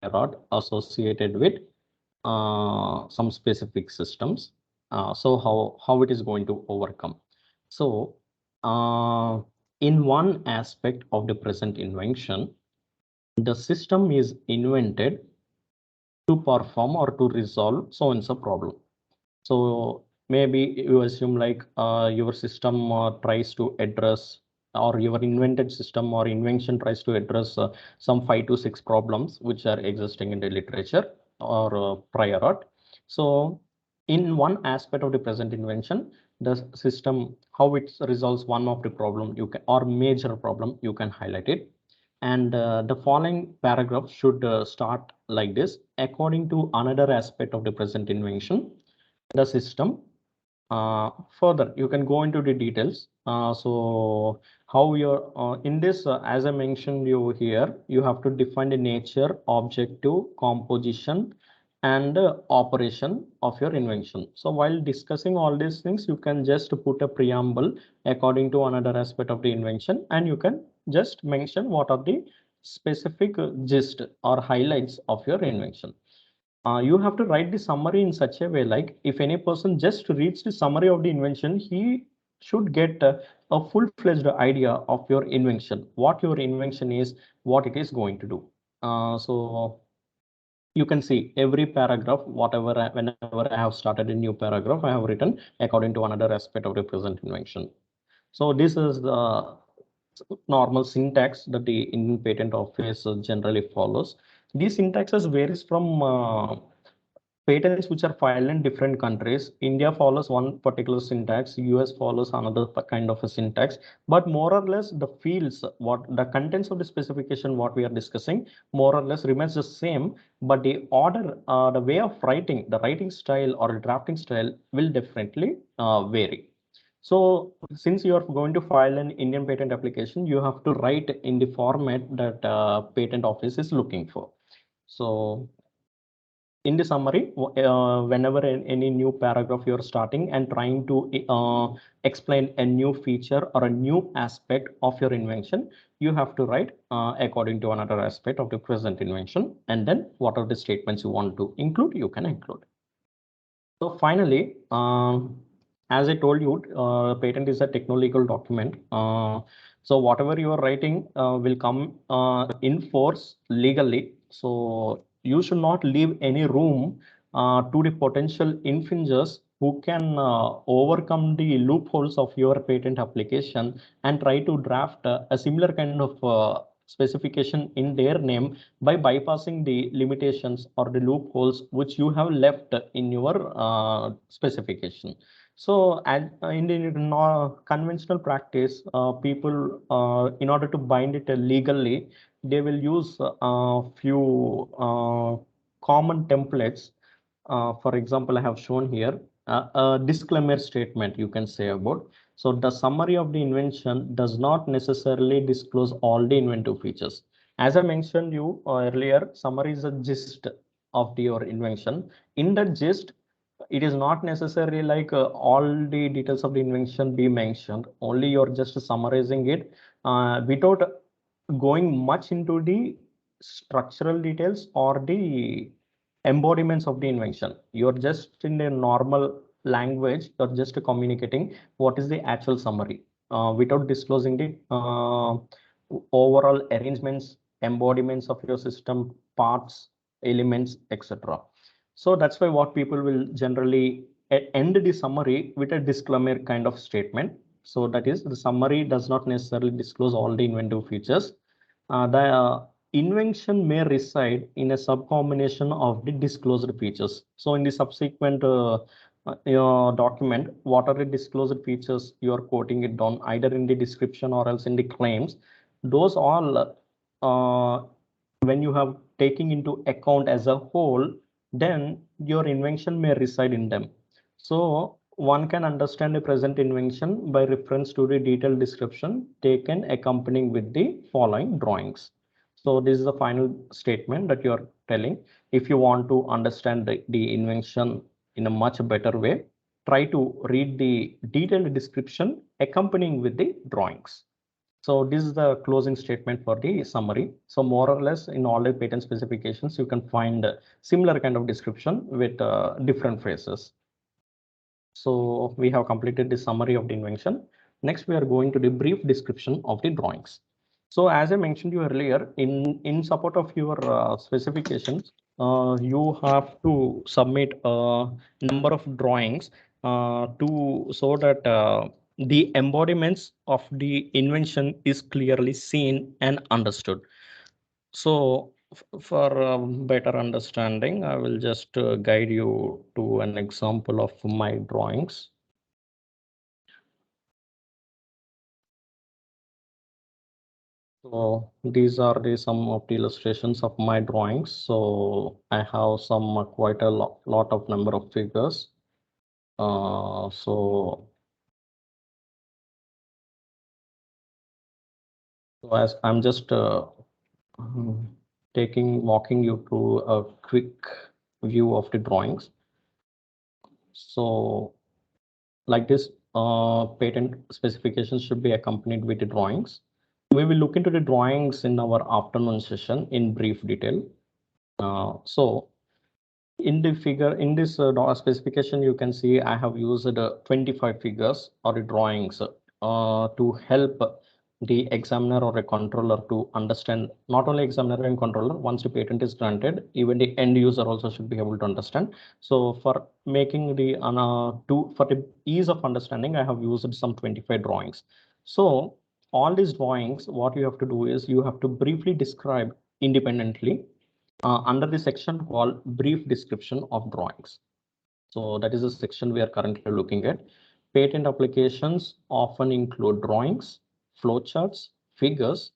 prior art associated with some specific systems. So how it is going to overcome. So in one aspect of the present invention, the system is invented to perform or to resolve so and so problem. So maybe you assume like your system tries to address, or your invented system or invention tries to address some 5 to 6 problems which are existing in the literature or prior art. So in one aspect of the present invention, the system, how it resolves one of the problem you can, or major problem, you can highlight it. And the following paragraph should start like this: according to another aspect of the present invention, the system. Further, you can go into the details. So how you're in this, as I mentioned you here, you have to define the nature, objective, composition, and operation of your invention. So while discussing all these things, you can just put a preamble according to another aspect of the invention, and you can just mention what are the specific gist or highlights of your invention. You have to write the summary in such a way, like if any person just reads the summary of the invention, he should get a full-fledged idea of your invention, what your invention is, what it is going to do. So you can see every paragraph, whenever I have started a new paragraph, I have written according to another aspect of the present invention. So this is the normal syntax that the Indian Patent Office generally follows. These syntaxes varies from patents which are filed in different countries. India follows one particular syntax, US follows another kind of a syntax, but more or less the fields, what the contents of the specification, what we are discussing, more or less remains the same, but the order, the way of writing, the writing style or drafting style will definitely vary. So since you are going to file an Indian patent application, you have to write in the format that patent office is looking for. So in the summary, whenever any new paragraph you're starting and trying to explain a new feature or a new aspect of your invention, you have to write according to another aspect of the present invention, and then what are the statements you want to include, you can include. So finally, as I told you, patent is a techno-legal document. So whatever you are writing will come in force legally. So you should not leave any room to the potential infringers who can overcome the loopholes of your patent application and try to draft a similar kind of specification in their name by bypassing the limitations or the loopholes which you have left in your specification. So in the conventional practice, people, in order to bind it legally, they will use a few common templates. For example, I have shown here a disclaimer statement you can say about. So the summary of the invention does not necessarily disclose all the inventive features. As I mentioned you earlier, summary is a gist of your invention. In that gist, it is not necessarily like all the details of the invention be mentioned. Only you're just summarizing it without going much into the structural details or the embodiments of the invention. You're just in a normal language, you're just communicating what is the actual summary without disclosing the overall arrangements, embodiments of your system, parts, elements, etc. So that's why what people will generally end the summary with a disclaimer kind of statement. So that is, the summary does not necessarily disclose all the inventive features. The invention may reside in a subcombination of the disclosed features. So in the subsequent document, what are the disclosed features you are quoting it down either in the description or else in the claims. Those all, when you have taken into account as a whole, then your invention may reside in them. So one can understand a present invention by reference to the detailed description taken accompanying with the following drawings. So this is the final statement that you are telling. If you want to understand the invention in a much better way, try to read the detailed description accompanying with the drawings. So this is the closing statement for the summary. So more or less in all the patent specifications, you can find a similar kind of description with different phrases. So we have completed the summary of the invention. Next, we are going to the brief description of the drawings. So as I mentioned you earlier, in support of your specifications, you have to submit a number of drawings to so that the embodiments of the invention is clearly seen and understood. So for better understanding, I will just guide you to an example of my drawings. So these are some of the illustrations of my drawings. So I have some quite a lot of number of figures. So as I'm just walking you through a quick view of the drawings. So like this, patent specifications should be accompanied with the drawings. We will look into the drawings in our afternoon session in brief detail. So in the figure, in this specification, you can see I have used 25 figures or drawings to help the examiner or a controller to understand, not only examiner and controller, once the patent is granted, even the end user also should be able to understand. So for making the for the ease of understanding, I have used some 25 drawings. So all these drawings, what you have to do is you have to briefly describe independently under the section called brief description of drawings. So that is the section we are currently looking at. Patent applications often include drawings, flowcharts, figures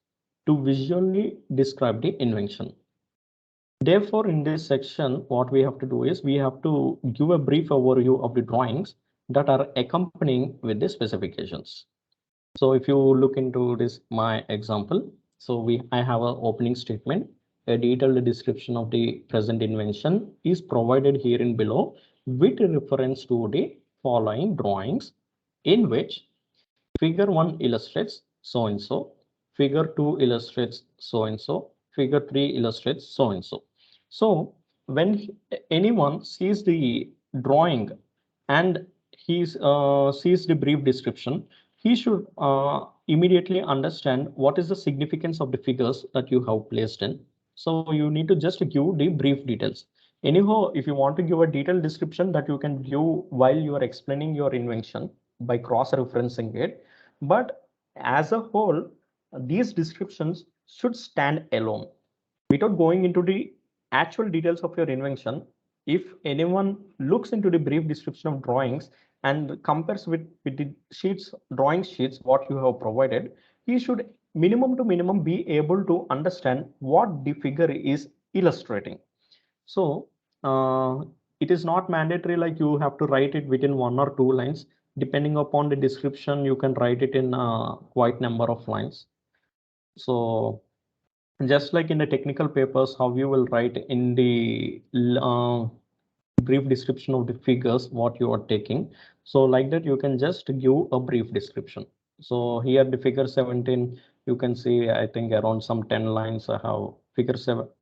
to visually describe the invention. Therefore, in this section, what we have to do is we have to give a brief overview of the drawings that are accompanying with the specifications. So if you look into this, my example, so I have an opening statement. A detailed description of the present invention is provided here in below with reference to the following drawings, in which figure 1 illustrates so and so, figure 2 illustrates so and so, figure 3 illustrates so and so. So when anyone sees the drawing and he sees the brief description, he should immediately understand what is the significance of the figures that you have placed in. So you need to just give the brief details. Anyhow, if you want to give a detailed description, that you can give while you are explaining your invention by cross-referencing it. But as a whole, these descriptions should stand alone without going into the actual details of your invention. If anyone looks into the brief description of drawings and compares with the drawing sheets what you have provided, he should minimum to minimum be able to understand what the figure is illustrating. So it is not mandatory like you have to write it within 1 or 2 lines. Depending upon the description, you can write it in quite number of lines. So just like in the technical papers, how you will write in the brief description of the figures what you are taking. So like that, you can just give a brief description. So here the figure 17, you can see, I think around some 10 lines I have. Figure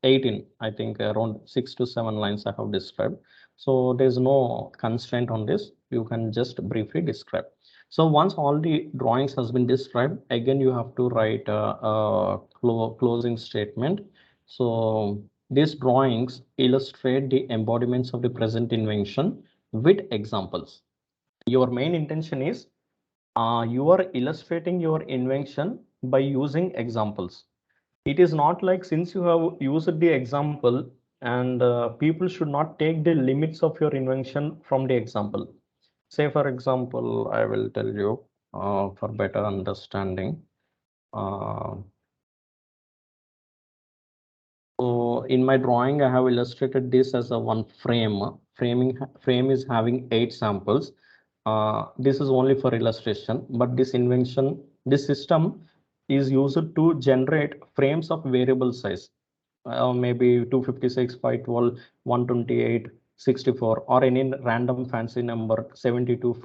18, I think around 6 to 7 lines I have described. So there's no constraint on this. You can just briefly describe. So once all the drawings has been described, again you have to write a closing statement. So these drawings illustrate the embodiments of the present invention with examples. Your main intention is you are illustrating your invention by using examples. It is not like since you have used the example and people should not take the limits of your invention from the example. Say, for example, I will tell you for better understanding. Uh, So in my drawing, I have illustrated this as a one frame. Frame is having 8 samples. This is only for illustration, but this system is used to generate frames of variable size. Maybe 256, 512, 128, 64, or any random fancy number, 72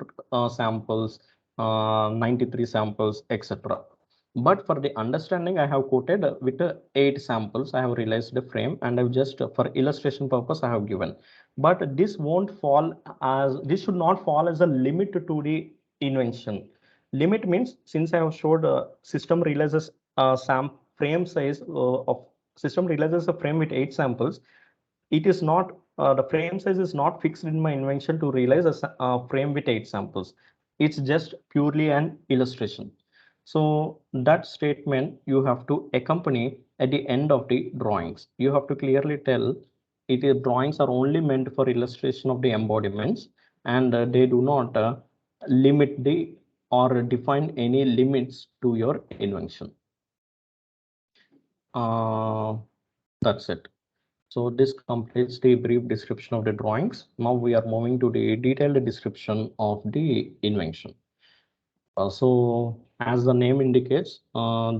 samples, 93 samples, etc. But for the understanding, I have quoted with 8 samples. I have realized the frame, and I've just for illustration purpose I have given. But this won't fall as, this should not fall as a limit to the invention. Limit means, since I have showed system realizes frame size of system realizes a frame with 8 samples. It is not the frame size is not fixed in my invention to realize a frame with 8 samples. It's just purely an illustration. So that statement you have to accompany at the end of the drawings. You have to clearly tell it is drawings are only meant for illustration of the embodiments, and they do not limit the or define any limits to your invention. That's it. So this completes the brief description of the drawings. Now we are moving to the detailed description of the invention. So as the name indicates,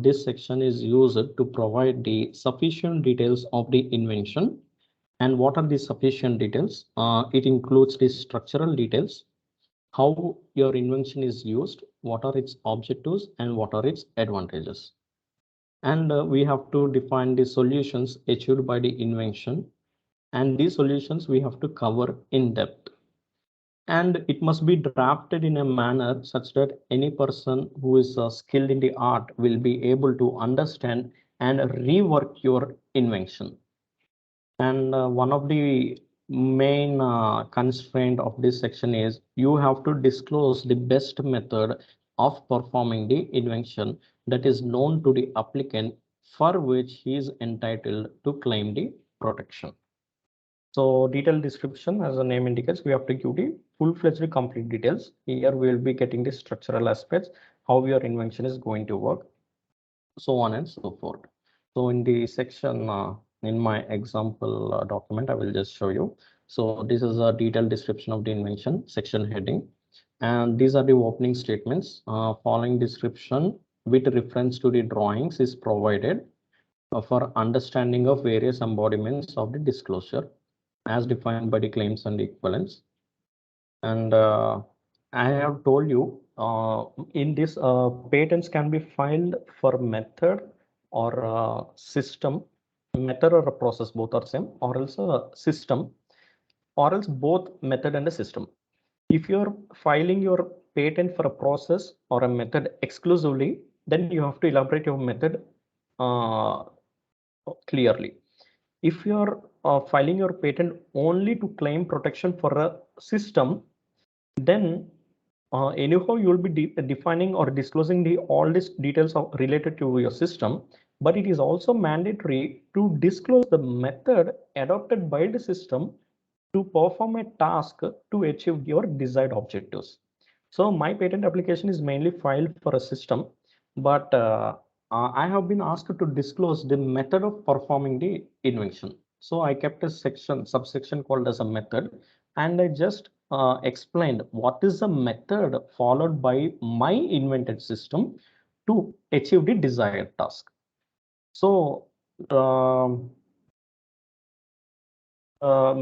this section is used to provide the sufficient details of the invention. And what are the sufficient details? It includes the structural details, how your invention is used, what are its objectives, and what are its advantages. And we have to define the solutions achieved by the invention, and these solutions we have to cover in depth. And it must be drafted in a manner such that any person who is skilled in the art will be able to understand and rework your invention. And one of the main constraint of this section is you have to disclose the best method of performing the invention that is known to the applicant, for which he is entitled to claim the protection. So detailed description, as the name indicates, we have to give the full-fledged complete details. Here we will be getting the structural aspects, how your invention is going to work, so on and so forth. So in the section, in my example document, I will just show you. So this is a detailed description of the invention, section heading. And these are the opening statements. Following description with reference to the drawings is provided for understanding of various embodiments of the disclosure as defined by the claims and equivalence. And I have told you in this patents can be filed for method or system, method or a process, both are same, or else a system, or else both method and a system. If you're filing your patent for a process or a method exclusively, then you have to elaborate your method uh, clearly. If you're filing your patent only to claim protection for a system, then anyhow you will be defining or disclosing all these details related to your system, but it is also mandatory to disclose the method adopted by the system to perform a task to achieve your desired objectives. So my patent application is mainly filed for a system, but I have been asked to disclose the method of performing the invention. So I kept a subsection called as a method, and I just explained what is the method followed by my invented system to achieve the desired task. So um,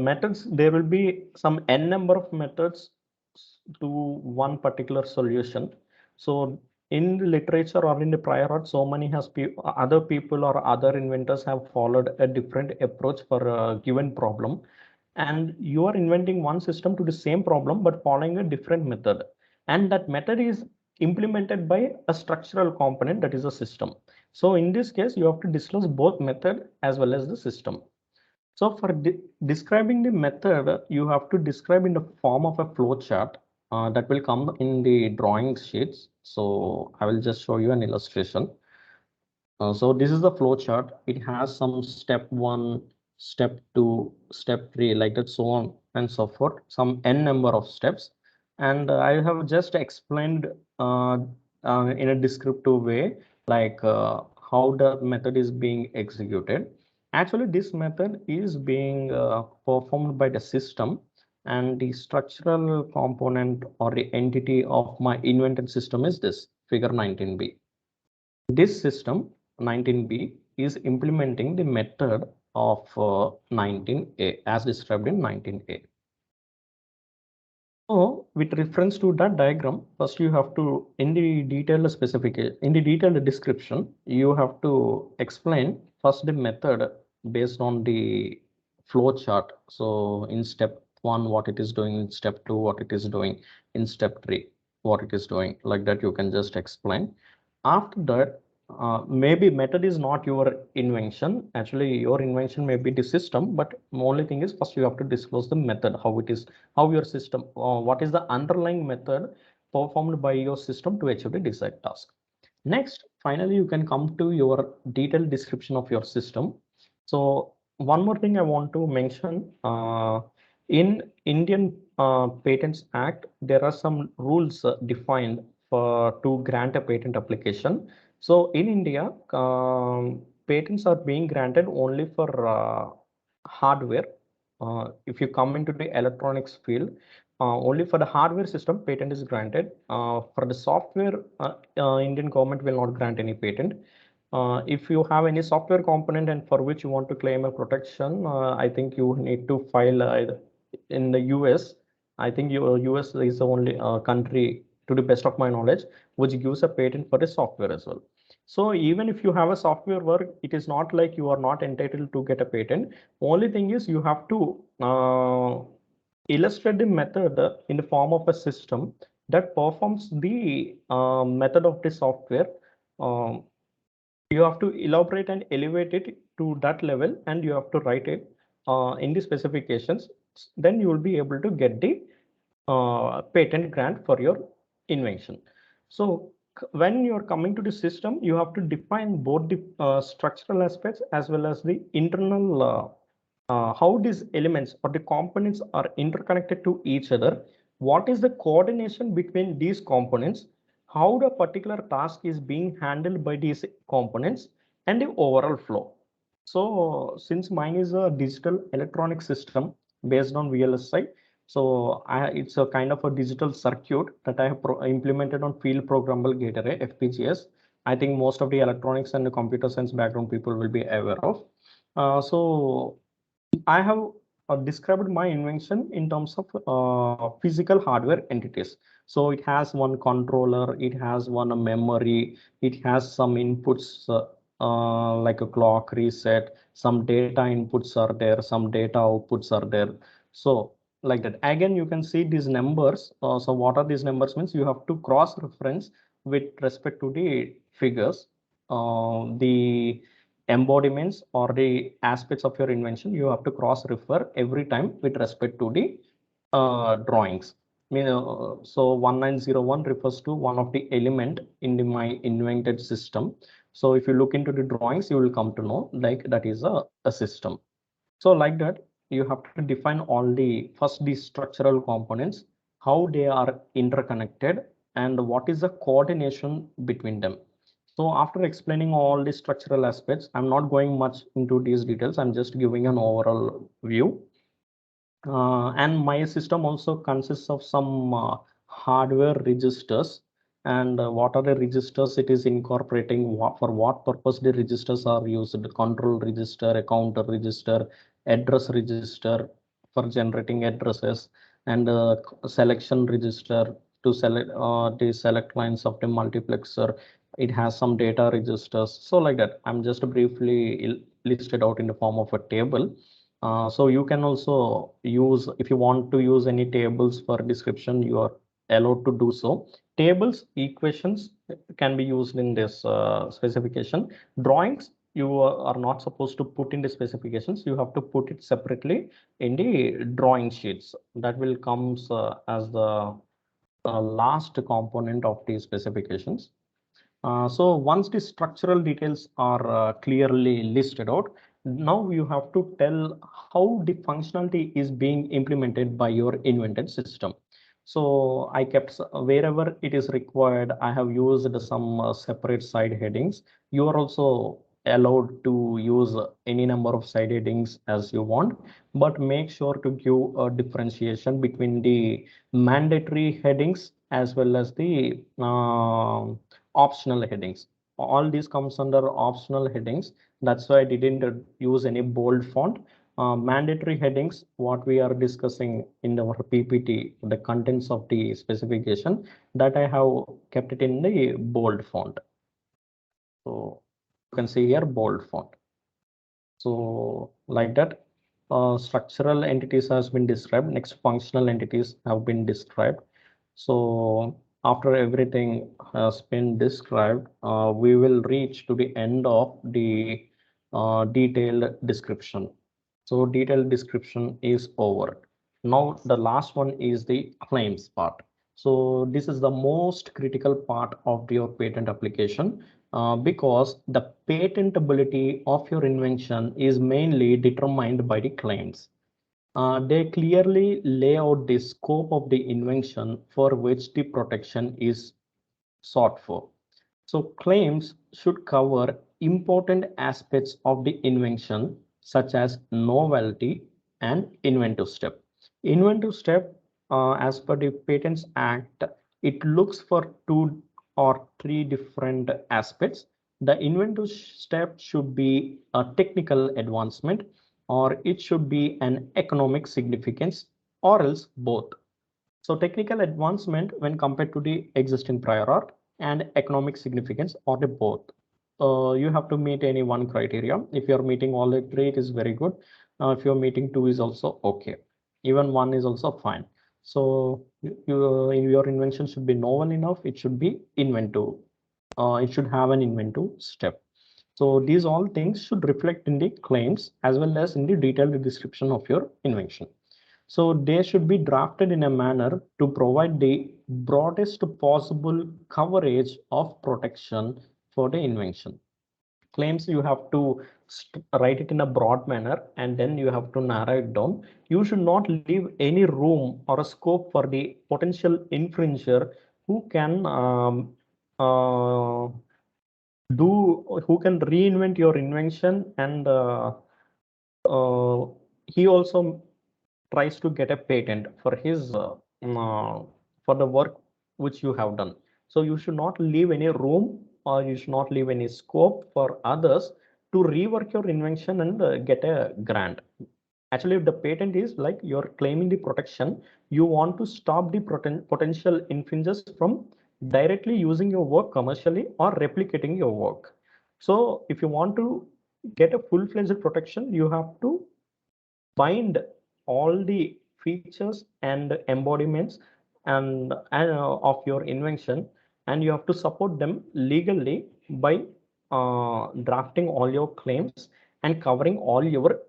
methods, there will be some n number of methods to one particular solution. So in the literature or in the prior art, so many other people or other inventors have followed a different approach for a given problem, and you are inventing one system to the same problem but following a different method, and that method is implemented by a structural component, that is a system. So in this case you have to disclose both method as well as the system. So for describing the method, you have to describe in the form of a flow chart that will come in the drawing sheets. So I will just show you an illustration. So this is the flow chart. It has some step 1, step 2, step 3, like that, so on and so forth, some n number of steps. And I have just explained in a descriptive way, like how the method is being executed. Actually, this method is being performed by the system, and the structural component or the entity of my invented system is this figure 19b. This system 19b is implementing the method of 19a as described in 19a. So with reference to that diagram, first you have to, in the detailed specification, in the detailed description, you have to explain first the method based on the flow chart. So in step one, what it is doing, in step two, what it is doing, in step three, what it is doing, like that you can just explain. After that, maybe method is not your invention. Actually, your invention may be the system, but only thing is first you have to disclose the method, how it is, how your system, what is the underlying method performed by your system to achieve the desired task. Next, finally, you can come to your detailed description of your system. So one more thing I want to mention, in Indian Patents Act, there are some rules defined for to grant a patent application. So in India, patents are being granted only for hardware. If you come into the electronics field, only for the hardware system, patent is granted. For the software, Indian government will not grant any patent. If you have any software component and for which you want to claim a protection, I think you need to file in the US. I think US is the only country, to the best of my knowledge, which gives a patent for the software as well. So even if you have a software work, it is not like you are not entitled to get a patent. Only thing is you have to illustrate the method in the form of a system that performs the method of the software. Um, you have to elaborate and elevate it to that level, and you have to write it in the specifications. Then you will be able to get the patent grant for your invention. So when you're coming to the system, you have to define both the structural aspects as well as the internal how these elements or the components are interconnected to each other. What is the coordination between these components? How the particular task is being handled by these components and the overall flow. So since mine is a digital electronic system based on VLSI, so it's a kind of a digital circuit that I have implemented on field programmable gate array FPGAs. I think most of the electronics and the computer science background people will be aware of. So I have described my invention in terms of physical hardware entities. So it has one controller, it has one memory, it has some inputs like a clock reset, some data inputs are there, some data outputs are there. So like that. Again, you can see these numbers. So what are these numbers means you have to cross reference with respect to the figures. The embodiments or the aspects of your invention, you have to cross refer every time with respect to the drawings. So 1901 refers to one of the element in my invented system. So if you look into the drawings, you will come to know like that is a system. So like that, you have to define all the first the structural components, how they are interconnected, and what is the coordination between them. So after explaining all the structural aspects, I'm not going much into these details. I'm just giving an overall view. And my system also consists of some hardware registers. And what are the registers it is incorporating? For what purpose the registers are used? The control register, a counter register, address register for generating addresses, and selection register to select the select lines of the multiplexer. It has some data registers. So like that, I'm just briefly listed out in the form of a table. So you can also use, if you want to use any tables for description, you are allowed to do so. Tables, equations can be used in this specification. Drawings, you are not supposed to put in the specifications. You have to put it separately in the drawing sheets. That will comes as the last component of the specifications. So once the structural details are clearly listed out, now you have to tell how the functionality is being implemented by your invented system. So I kept wherever it is required, I have used some separate side headings. You are also allowed to use any number of side headings as you want, but make sure to give a differentiation between the mandatory headings as well as the optional headings. All these comes under optional headings. That's why I didn't use any bold font. Mandatory headings, what we are discussing in our PPT, the contents of the specification, that I have kept it in the bold font. So you can see here bold font. So like that, structural entities has been described. Next, functional entities have been described. So after everything has been described, we will reach to the end of the detailed description. So detailed description is over. Now the last one is the claims part. So this is the most critical part of your patent application, because the patentability of your invention is mainly determined by the claims. They clearly lay out the scope of the invention for which the protection is sought for. So claims should cover important aspects of the invention, such as novelty and inventive step. Inventive step, as per the Patents Act, it looks for 2 or 3 different aspects. The inventive step should be a technical advancement, or it should be an economic significance, or else both. So technical advancement when compared to the existing prior art, and economic significance, or the both. You have to meet any one criteria. If you're meeting all the 3, it is very good. If you're meeting 2 is also okay. Even 1 is also fine. So your invention should be novel enough. It should be inventive. It should have an inventive step. So these all things should reflect in the claims as well as in the detailed description of your invention. So they should be drafted in a manner to provide the broadest possible coverage of protection for the invention. Claims, you have to write it in a broad manner, and then you have to narrow it down. You should not leave any room or a scope for the potential infringer who can who can reinvent your invention, and he also tries to get a patent for his for the work which you have done. So you should not leave any room, or you should not leave any scope for others to rework your invention and get a grant. Actually, if the patent is like you're claiming the protection, you want to stop the potential infringers from directly using your work commercially or replicating your work. So if you want to get a full-fledged protection, you have to bind all the features and embodiments of your invention, and you have to support them legally by drafting all your claims and covering all your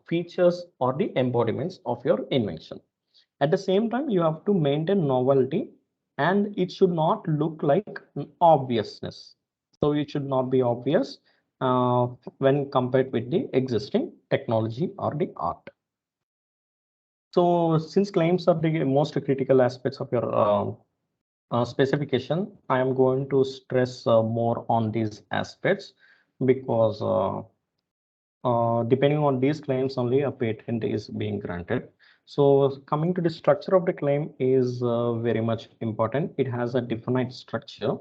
features or the embodiments of your invention. At the same time, you have to maintain novelty, and it should not look like obviousness. So it should not be obvious uh, when compared with the existing technology or the art. So since claims are the most critical aspects of your specification, I am going to stress more on these aspects, because depending on these claims only a patent is being granted. So coming to the structure of the claim is very much important. It has a definite structure.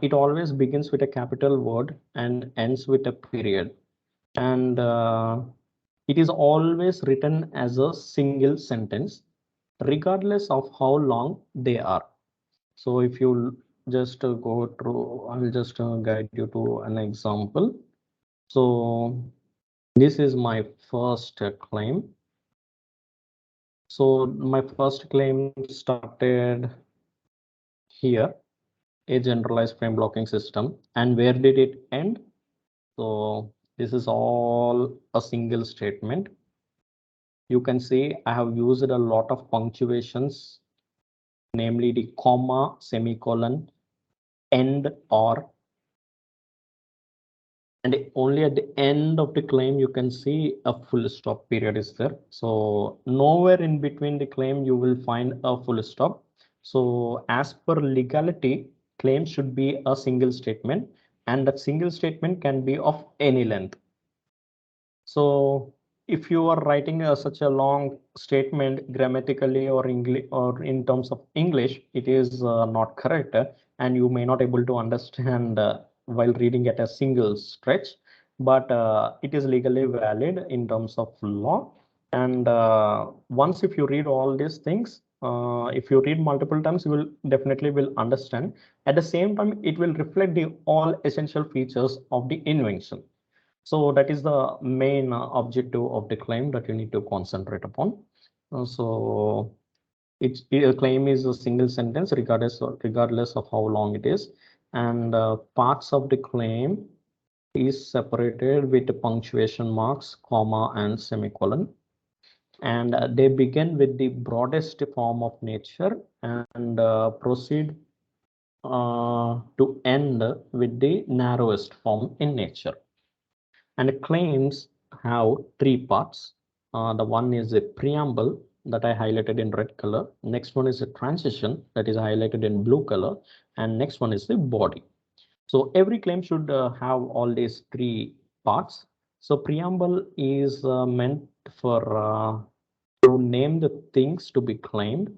It always begins with a capital word and ends with a period. And it is always written as a single sentence, regardless of how long they are. So if you just go through, I'll just guide you to an example. So this is my first claim. So my first claim started here, a generalized frame blocking system. And where did it end? So this is all a single statement. You can see I have used a lot of punctuations, namely the comma, semicolon, end, or, and only at the end of the claim you can see a full stop period is there. So nowhere in between the claim you will find a full stop. So as per legality, claim should be a single statement, and that single statement can be of any length. So if you are writing such a long statement grammatically or English or in terms of English, it is not correct, and you may not able to understand while reading at a single stretch. but it is legally valid in terms of law. And once if you read all these things, if you read multiple times, you will definitely will understand. At the same time, it will reflect the all essential features of the invention. So that is the main objective of the claim that you need to concentrate upon. So a claim is a single sentence regardless of how long it is, and parts of the claim is separated with punctuation marks, comma, and semicolon. And they begin with the broadest form of nature and proceed to end with the narrowest form in nature. And claims have three parts. The one is a preamble that I highlighted in red color. Next one is a transition that is highlighted in blue color. And next one is the body. So every claim should have all these three parts. So preamble is meant for to name the things to be claimed.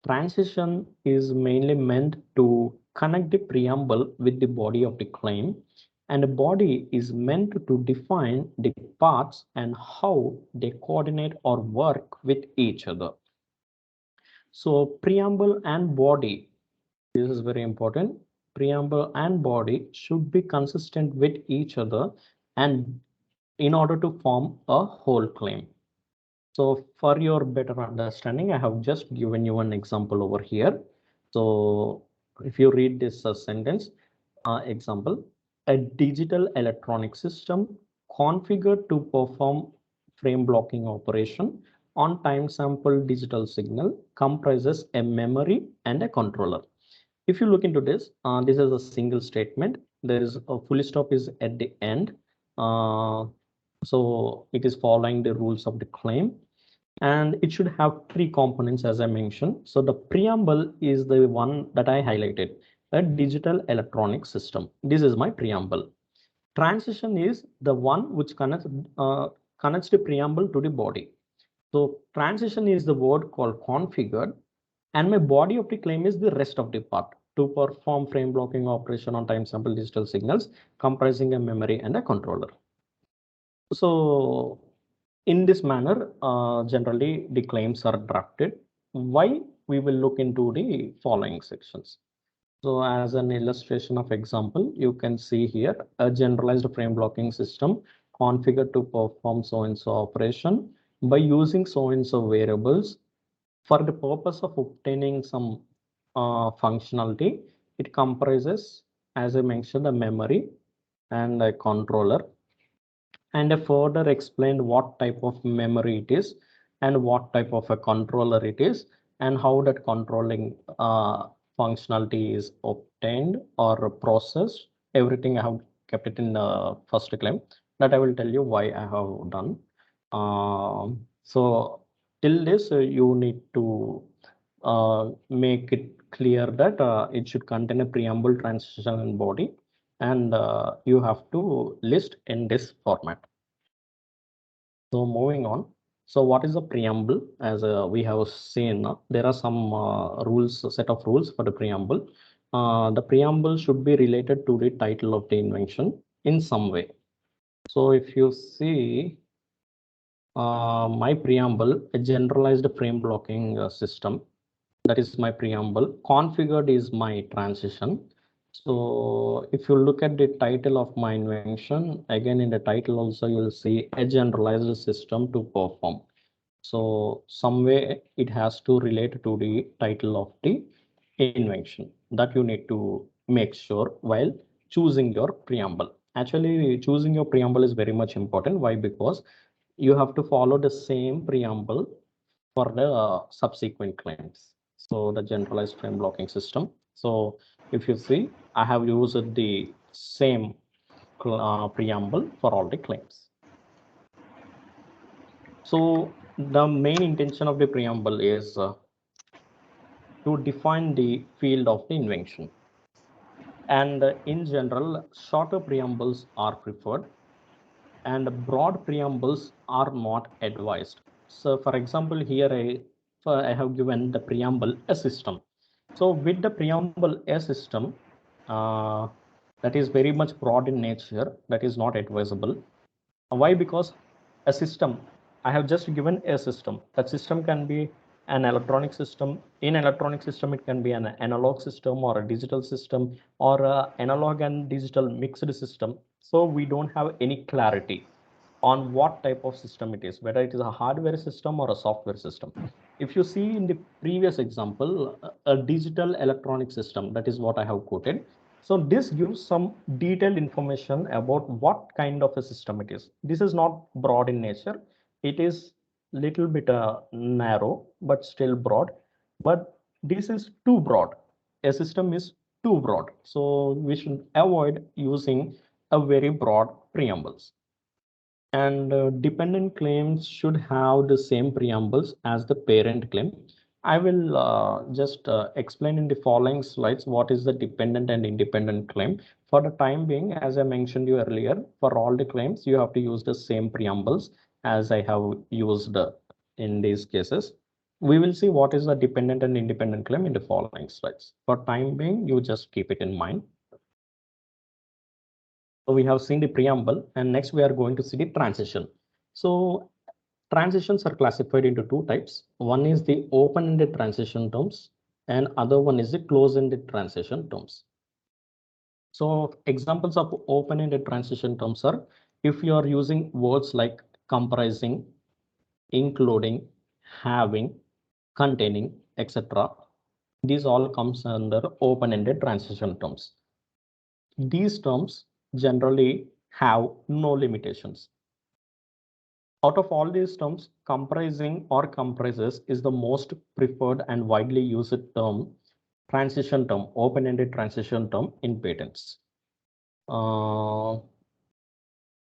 Transition is mainly meant to connect the preamble with the body of the claim, and the body is meant to define the parts and how they coordinate or work with each other. So preamble and body, this is very important. Preamble and body should be consistent with each other and in order to form a whole claim. So for your better understanding, I have just given you an example over here. So if you read this sentence, example, a digital electronic system configured to perform frame blocking operation on time sample digital signal comprises a memory and a controller. If you look into this, this is a single statement. There is a full stop is at the end. Uh, so it is following the rules of the claim, and it should have three components as I mentioned. So the preamble is the one that I highlighted, a digital electronic system. This is my preamble. Transition is the one which connects the preamble to the body. So transition is the word called configured, and my body of the claim is the rest of the part to perform frame blocking operation on time sample digital signals comprising a memory and a controller. So in this manner, generally the claims are drafted. Why? We will look into the following sections. So as an illustration of example, you can see here a generalized frame blocking system configured to perform so-and-so operation by using so-and-so variables for the purpose of obtaining some functionality. It comprises, as I mentioned, a memory and a controller, and I further explained what type of memory it is and what type of a controller it is and how that controlling functionality is obtained or processed. Everything I have kept it in the first claim that I will tell you why I have done. So till this, you need to make it clear that it should contain a preamble, transition, and body, and you have to list in this format. So moving on. So what is the preamble? As we have seen, there are some set of rules for the preamble. The preamble should be related to the title of the invention in some way. So if you see my preamble, a generalized frame blocking system, that is my preamble. Configured is my transition. So if you look at the title of my invention, again in the title also you'll see a generalized system to perform. So some way it has to relate to the title of the invention. That you need to make sure while choosing your preamble. Actually, choosing your preamble is very much important. Why? Because you have to follow the same preamble for the subsequent claims. So the generalized frame blocking system. So if you see, I have used the same preamble for all the claims. So the main intention of the preamble is to define the field of the invention. And in general, shorter preambles are preferred and broad preambles are not advised. So for example, here I have given the preamble a system. So with the preamble a system, uh, that is very much broad in nature, that is not advisable. Why? Because a system, I have just given a system. That system can be an electronic system. In electronic system, it can be an analog system or a digital system or a analog and digital mixed system. So we don't have any clarity on what type of system it is, whether it is a hardware system or a software system. If you see in the previous example, a digital electronic system, that is what I have quoted. So this gives some detailed information about what kind of a system it is. This is not broad in nature. It is little bit narrow, but still broad. But this is too broad. A system is too broad. So we should avoid using a very broad preambles. And dependent claims should have the same preambles as the parent claim. I will just explain in the following slides what is the dependent and independent claim. For the time being, as I mentioned you earlier, for all the claims, you have to use the same preambles as I have used in these cases. We will see what is the dependent and independent claim in the following slides. For time being, you just keep it in mind. So we have seen the preamble, and next we are going to see the transition. So transitions are classified into two types. One is the open-ended transition terms, and other one is the closed-ended transition terms. So examples of open-ended transition terms are if you are using words like comprising, including, having, containing, etc. These all comes under open-ended transition terms. These terms generally have no limitations. Out of all these terms, comprising or comprises is the most preferred and widely used term, transition term, open-ended transition term in patents. The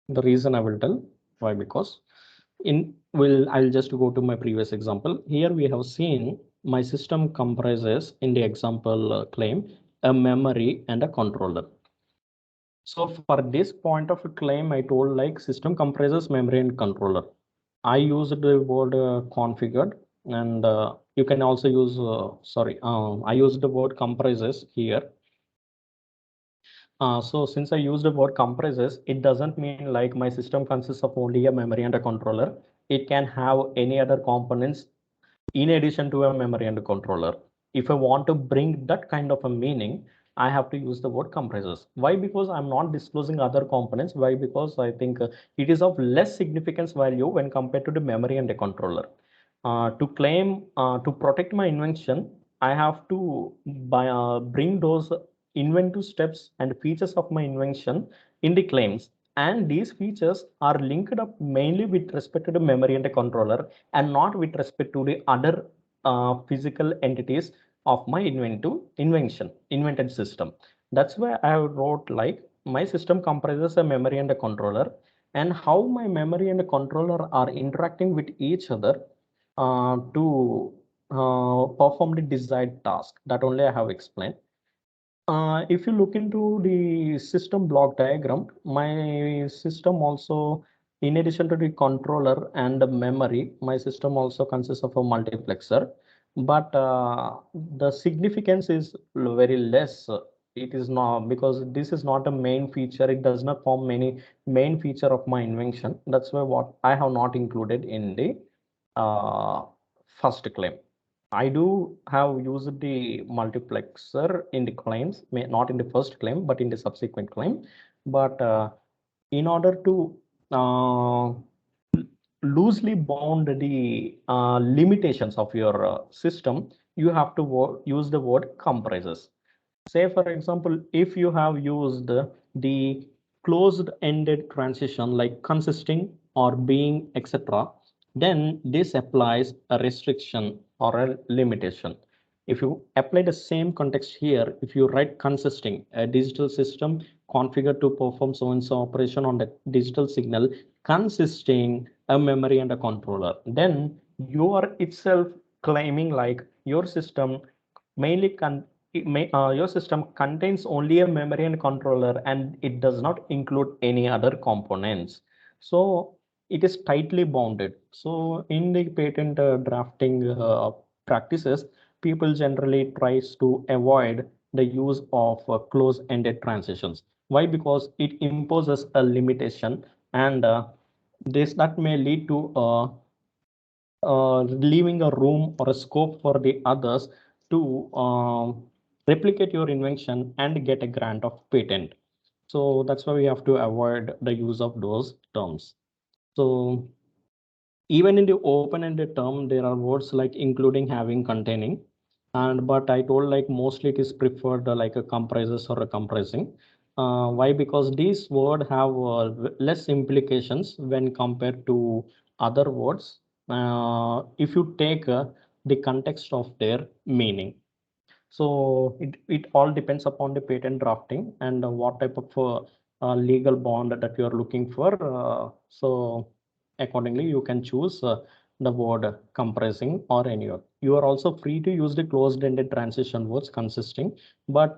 reason I will tell why, because I'll just go to my previous example. Here we have seen my system comprises in the example claim a memory and a controller. So for this point of a claim, I told like system comprises memory and controller. I used the word configured, and you can also use, I used the word comprises here. So since I used the word comprises, it doesn't mean like my system consists of only a memory and a controller. It can have any other components in addition to a memory and a controller. If I want to bring that kind of a meaning, I have to use the word comprises. Why? Because I'm not disclosing other components. Why? Because I think it is of less significance value when compared to the memory and the controller. To claim, to protect my invention, I have to bring those inventive steps and features of my invention in the claims. And these features are linked up mainly with respect to the memory and the controller, and not with respect to the other physical entities of my invented system. That's why I wrote like my system comprises a memory and a controller, and how my memory and the controller are interacting with each other to perform the desired task. That only I have explained. If you look into the system block diagram, my system also, in addition to the controller and the memory, my system also consists of a multiplexer. But the significance is very less. It is not, because this is not a main feature. It does not form any main feature of my invention. That's why what I have not included in the first claim. I do have used the multiplexer in the claims, not in the first claim, but in the subsequent claim. But in order to uh, loosely bound the limitations of your system, you have to use the word comprises. Say, for example, if you have used the closed-ended transition like consisting or being, etc., then this applies a restriction or a limitation. If you apply the same context here, if you write consisting, a digital system configured to perform so-and-so operation on the digital signal consisting a memory and a controller, then you are itself claiming like your system mainly your system contains only a memory and controller, and it does not include any other components. So it is tightly bounded. So in the patent drafting practices, people generally tries to avoid the use of close-ended transitions. Why? Because it imposes a limitation, and this that may lead to leaving a room or a scope for the others to replicate your invention and get a grant of patent. So that's why we have to avoid the use of those terms. So even in the open-ended term, there are words like including, having, containing, and but I told like mostly it is preferred like a comprises or a comprising. Why? Because these words have less implications when compared to other words. If you take the context of their meaning. So it all depends upon the patent drafting and what type of legal bond that you are looking for. So accordingly, you can choose the word comprising or any other. You are also free to use the closed-ended transition words consisting, but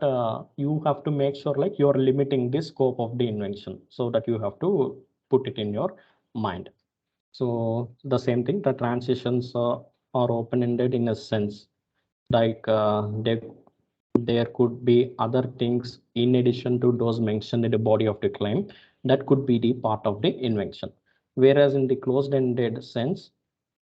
you have to make sure like you are limiting the scope of the invention, so that you have to put it in your mind. So the same thing, the transitions are open-ended in a sense, like there could be other things in addition to those mentioned in the body of the claim that could be the part of the invention. Whereas in the closed-ended sense,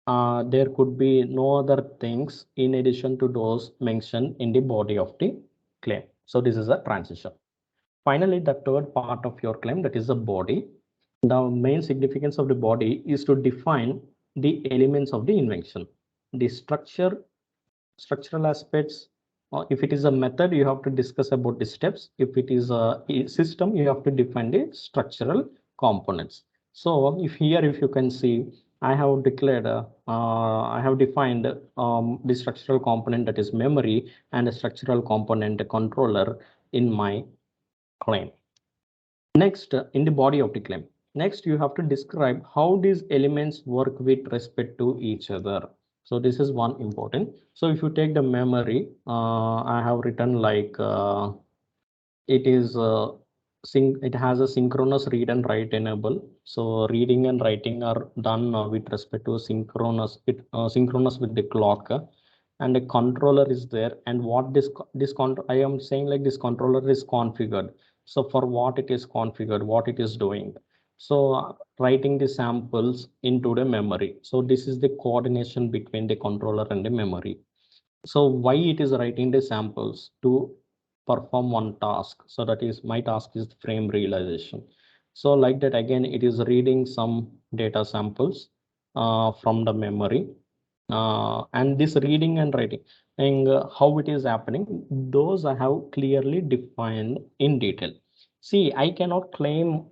there could be no other things in addition to those mentioned in the body of the claim. So this is a transition. Finally, the third part of your claim, that is the body. The main significance of the body is to define the elements of the invention, the structural aspects. If it is a method, you have to discuss about the steps. If it is a system, you have to define the structural components. So if you can see, I have declared, I have defined the structural component, that is memory, and a structural component, a controller, in my claim. Next, in the body of the claim. Next, you have to describe how these elements work with respect to each other. So this is one important. So if you take the memory, I have written like it is it has a synchronous read and write enable. So reading and writing are done with respect to synchronous with the clock, and a controller is there. And what I am saying like this controller is configured. So for what it is configured, what it is doing. So writing the samples into the memory. So this is the coordination between the controller and the memory. So why it is writing the samples to perform one task? So that is, my task is frame realization. So like that, again, it is reading some data samples from the memory, and this reading and writing, and how it is happening, those I have clearly defined in detail. See, I cannot claim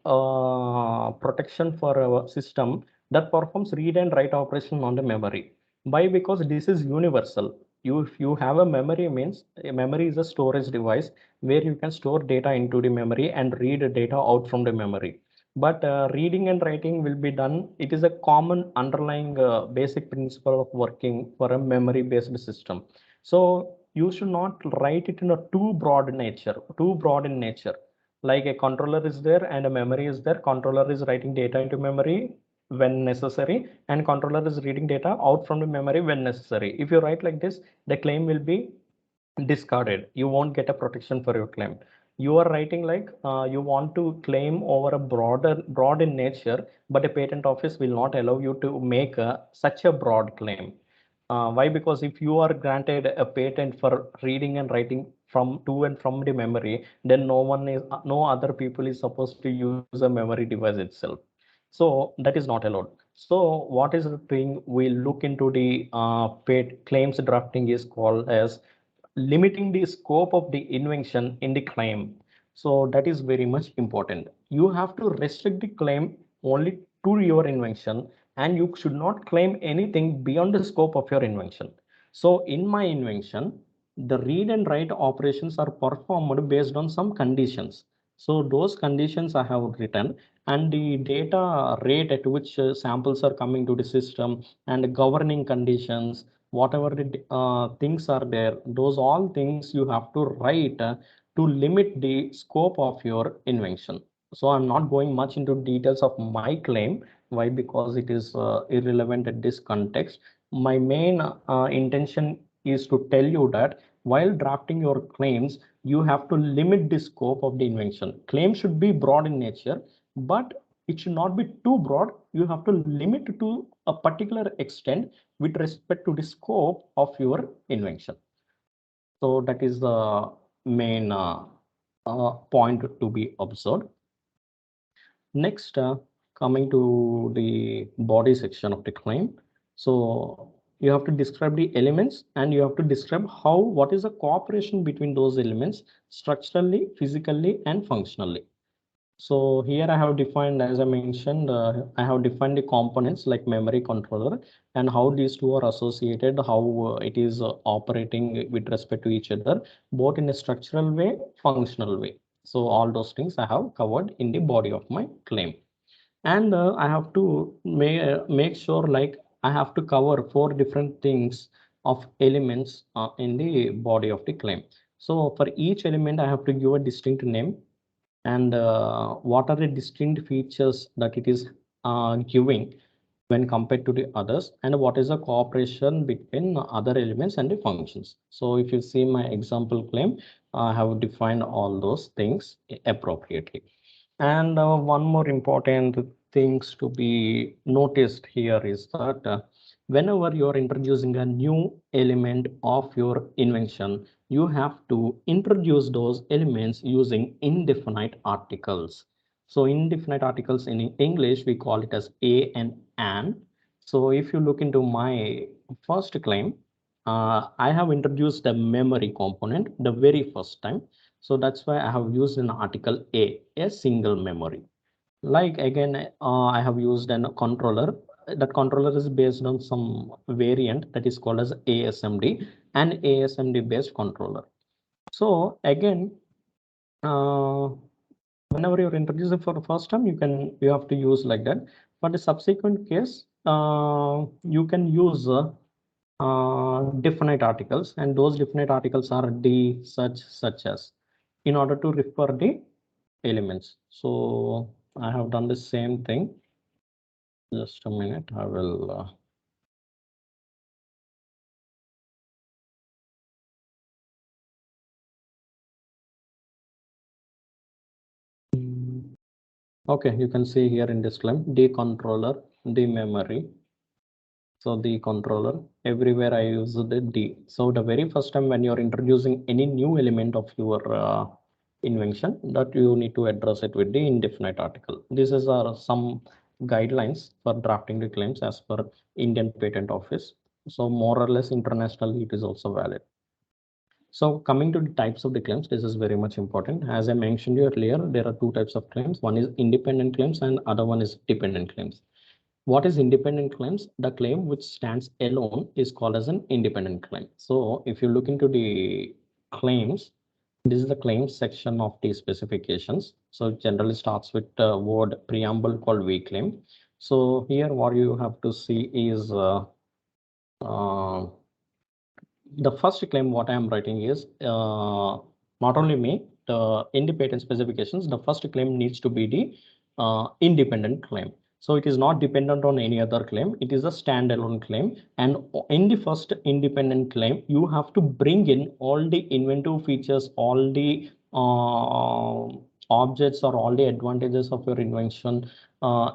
protection for a system that performs read and write operation on the memory. Why? Because this is universal. If you have a memory, means a memory is a storage device where you can store data into the memory and read data out from the memory. But reading and writing will be done. It is a common underlying basic principle of working for a memory based system. So you should not write it in a too broad in nature. Like a controller is there and a memory is there. Controller is writing data into memory when necessary, and controller is reading data out from the memory when necessary. If you write like this, the claim will be discarded. You won't get a protection for your claim. You are writing like you want to claim over a broad in nature, but a patent office will not allow you to make such a broad claim. Why? Because if you are granted a patent for reading and writing from to and from the memory, then no other people is supposed to use a memory device itself. So that is not allowed. So what is the thing we look into the claims drafting is called as limiting the scope of the invention in the claim. So that is very much important. You have to restrict the claim only to your invention, and you should not claim anything beyond the scope of your invention. So in my invention, the read and write operations are performed based on some conditions. So those conditions I have written, and the data rate at which samples are coming to the system, and governing conditions, whatever the things are there, those all things you have to write to limit the scope of your invention. So I'm not going much into details of my claim. Why? Because it is irrelevant at this context. My main intention is to tell you that while drafting your claims, you have to limit the scope of the invention. Claim should be broad in nature, but it should not be too broad. You have to limit to a particular extent with respect to the scope of your invention. So that is the main point to be observed. Next, coming to the body section of the claim. So you have to describe the elements and you have to describe what is the cooperation between those elements structurally, physically, and functionally. So here I have defined, as I mentioned, I have defined the components like memory, controller, and how these two are associated, how it is operating with respect to each other, both in a structural way, functional way. So all those things I have covered in the body of my claim. And I have to make sure, like, I have to cover 4 different things of elements in the body of the claim. So for each element, I have to give a distinct name, and what are the distinct features that it is giving when compared to the others, and what is the cooperation between other elements and the functions. So if you see my example claim, I have defined all those things appropriately. And one more important things to be noticed here is that whenever you are introducing a new element of your invention, you have to introduce those elements using indefinite articles. So indefinite articles in English, we call it as a and an. So if you look into my first claim, I have introduced the memory component the very first time. So that's why I have used an article a single memory. Like again, I have used a controller. That controller is based on some variant that is called as ASMD, an ASMD based controller. So again, uh, whenever you're introducing for the first time, you have to use like that. For the subsequent case, you can use definite articles, and those definite articles are the such as, in order to refer the elements. So I have done the same thing. Just a minute, I will okay, you can see here in this claim, the controller, the memory. So the controller, everywhere I use the D. So the very first time when you're introducing any new element of your invention, that you need to address it with the indefinite article. This is some guidelines for drafting the claims as per Indian Patent Office. So more or less internationally, it is also valid. So coming to the types of the claims, this is very much important. As I mentioned earlier, there are 2 types of claims. One is independent claims and other one is dependent claims. What is independent claims? The claim which stands alone is called as an independent claim. So if you look into the claims, this is the claims section of the specifications. So it generally starts with the word preamble called V claim. So here what you have to see is uh, the first claim what I am writing is not only me, in the patent specifications, the first claim needs to be the independent claim. So it is not dependent on any other claim. It is a standalone claim. And in the first independent claim, you have to bring in all the inventive features, all the objects or all the advantages of your invention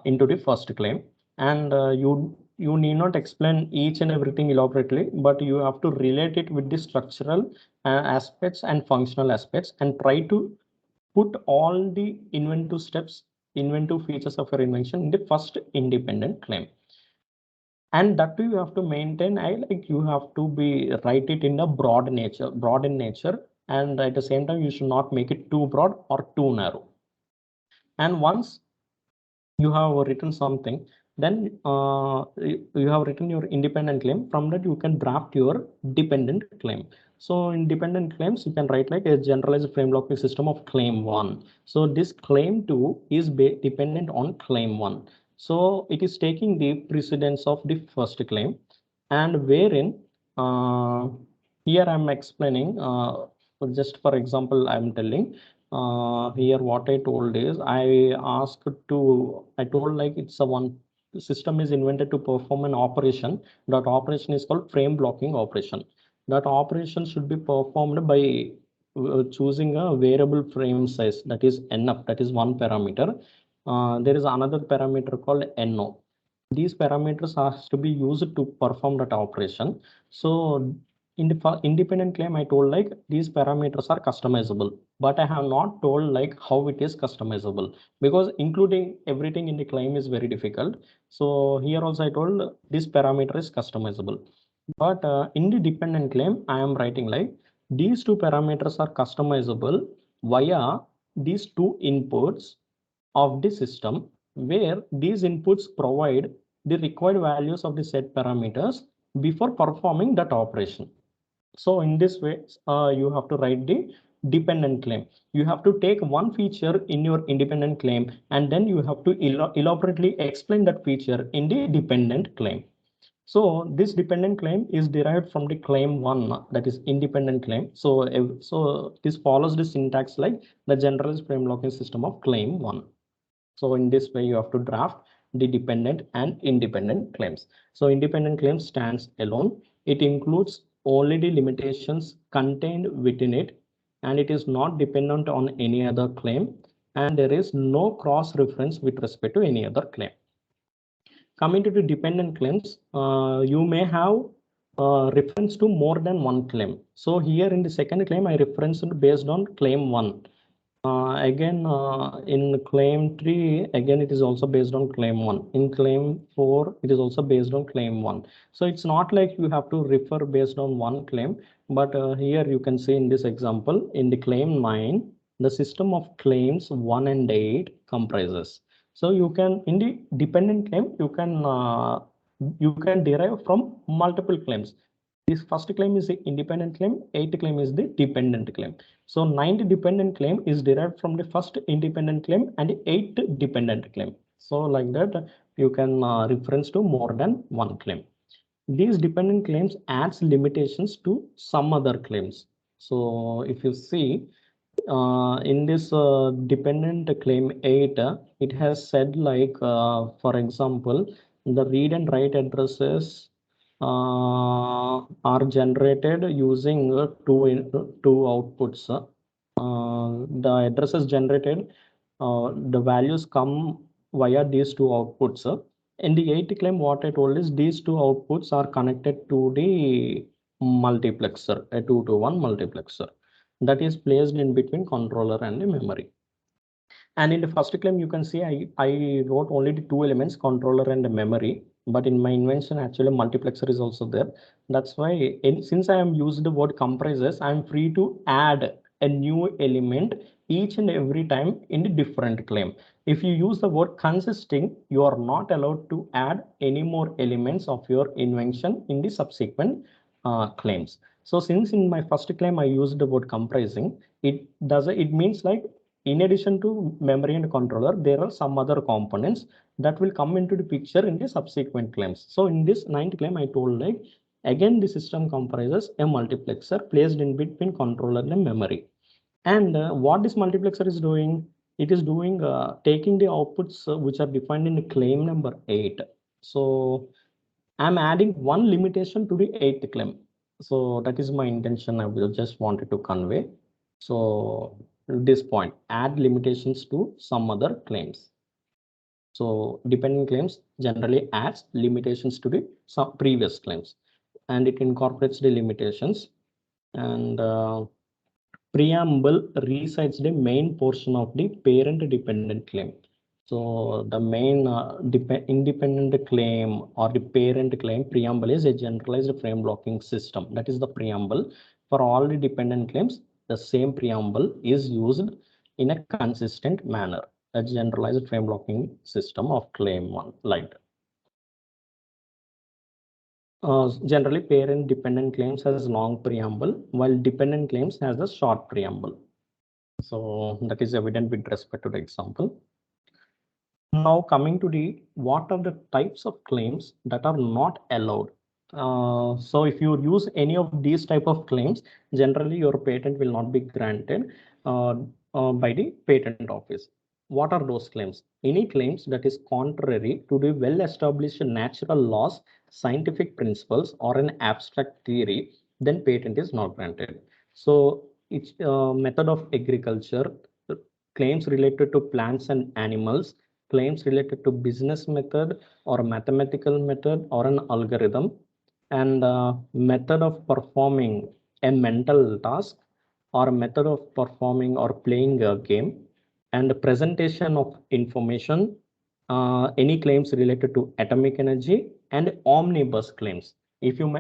into the first claim. And you need not explain each and everything elaborately, but you have to relate it with the structural aspects and functional aspects, and try to put all the inventive steps, inventive features of your invention in the first independent claim. And that too you have to maintain, you have to be write it in a broad in nature, and at the same time you should not make it too broad or too narrow. And once you have written something, then you have written your independent claim. From that you can draft your dependent claim. So in dependent claims you can write like a generalized framework system of claim 1. So this claim 2 is dependent on claim 1. So it is taking the precedence of the first claim, and wherein here I'm explaining, just for example I'm telling, here what I told is I told like it's a one system is invented to perform an operation. That operation is called frame blocking operation. That operation should be performed by choosing a variable frame size, that is NF, that is one parameter. There is another parameter called NO. These parameters has to be used to perform that operation. So in the independent claim, I told like these parameters are customizable, but I have not told like how it is customizable, because including everything in the claim is very difficult. So here also I told this parameter is customizable. But in the dependent claim, I am writing like these two parameters are customizable via these two inputs of the system, where these inputs provide the required values of the set parameters before performing that operation. So in this way, you have to write the dependent claim. You have to take one feature in your independent claim, and then you have to elaborately explain that feature in the dependent claim. So this dependent claim is derived from the claim one, that is independent claim. So this follows the syntax like the generalized frame blocking system of claim one. So in this way, you have to draft the dependent and independent claims. So independent claim stands alone. It includes only the limitations contained within it, and it is not dependent on any other claim, and there is no cross reference with respect to any other claim. Coming to the dependent claims, you may have reference to more than one claim. So here in the second claim, I referenced based on claim one. Again, in claim 3, again, it is also based on claim 1. In claim 4, it is also based on claim 1. So it's not like you have to refer based on one claim, but here you can see in this example, in the claim 9, the system of claims 1 and 8 comprises. So you can, in the dependent claim, you can derive from multiple claims. This first claim is the independent claim, 8th claim is the dependent claim. So 9th dependent claim is derived from the first independent claim and the 8th dependent claim. So like that, you can reference to more than one claim. These dependent claims adds limitations to some other claims. So if you see in this dependent claim 8, it has said like, for example, the read and write addresses are generated using two outputs. The addresses generated, the values come via these two outputs. In the 8th claim, what I told is these two outputs are connected to the multiplexer, a 2 to 1 multiplexer that is placed in between controller and the memory. And in the first claim, you can see I wrote only the two elements, controller and the memory. But in my invention, actually, multiplexer is also there. That's why, since I am used the word comprises, I'm free to add a new element each and every time in the different claim. If you use the word consisting, you are not allowed to add any more elements of your invention in the subsequent claims. So since in my first claim I used the word comprising, it means like in addition to memory and controller, there are some other components that will come into the picture in the subsequent claims. So in this 9th claim, I told like, again, the system comprises a multiplexer placed in between controller and memory. And what this multiplexer is doing, it is doing taking the outputs which are defined in the claim number 8. So I'm adding one limitation to the 8th claim. So that is my intention. I will just wanted to convey. So this point, add limitations to some other claims. So dependent claims generally adds limitations to the some previous claims, and it incorporates the limitations. And preamble recites the main portion of the parent dependent claim. So the main independent claim or the parent claim preamble is a generalized frame blocking system. That is the preamble. For all the dependent claims, the same preamble is used in a consistent manner. A generalized frame blocking system of claim one, like generally parent dependent claims has long preamble, while dependent claims has a short preamble. So that is evident with respect to the example. Now coming to the what are the types of claims that are not allowed. So if you use any of these type of claims, generally your patent will not be granted by the patent office. What are those claims? Any claims that is contrary to the well-established natural laws, scientific principles, or an abstract theory, then patent is not granted. So it's method of agriculture, claims related to plants and animals, claims related to business method or mathematical method or an algorithm, and method of performing a mental task or method of performing or playing a game, and the presentation of information, any claims related to atomic energy, and omnibus claims. If you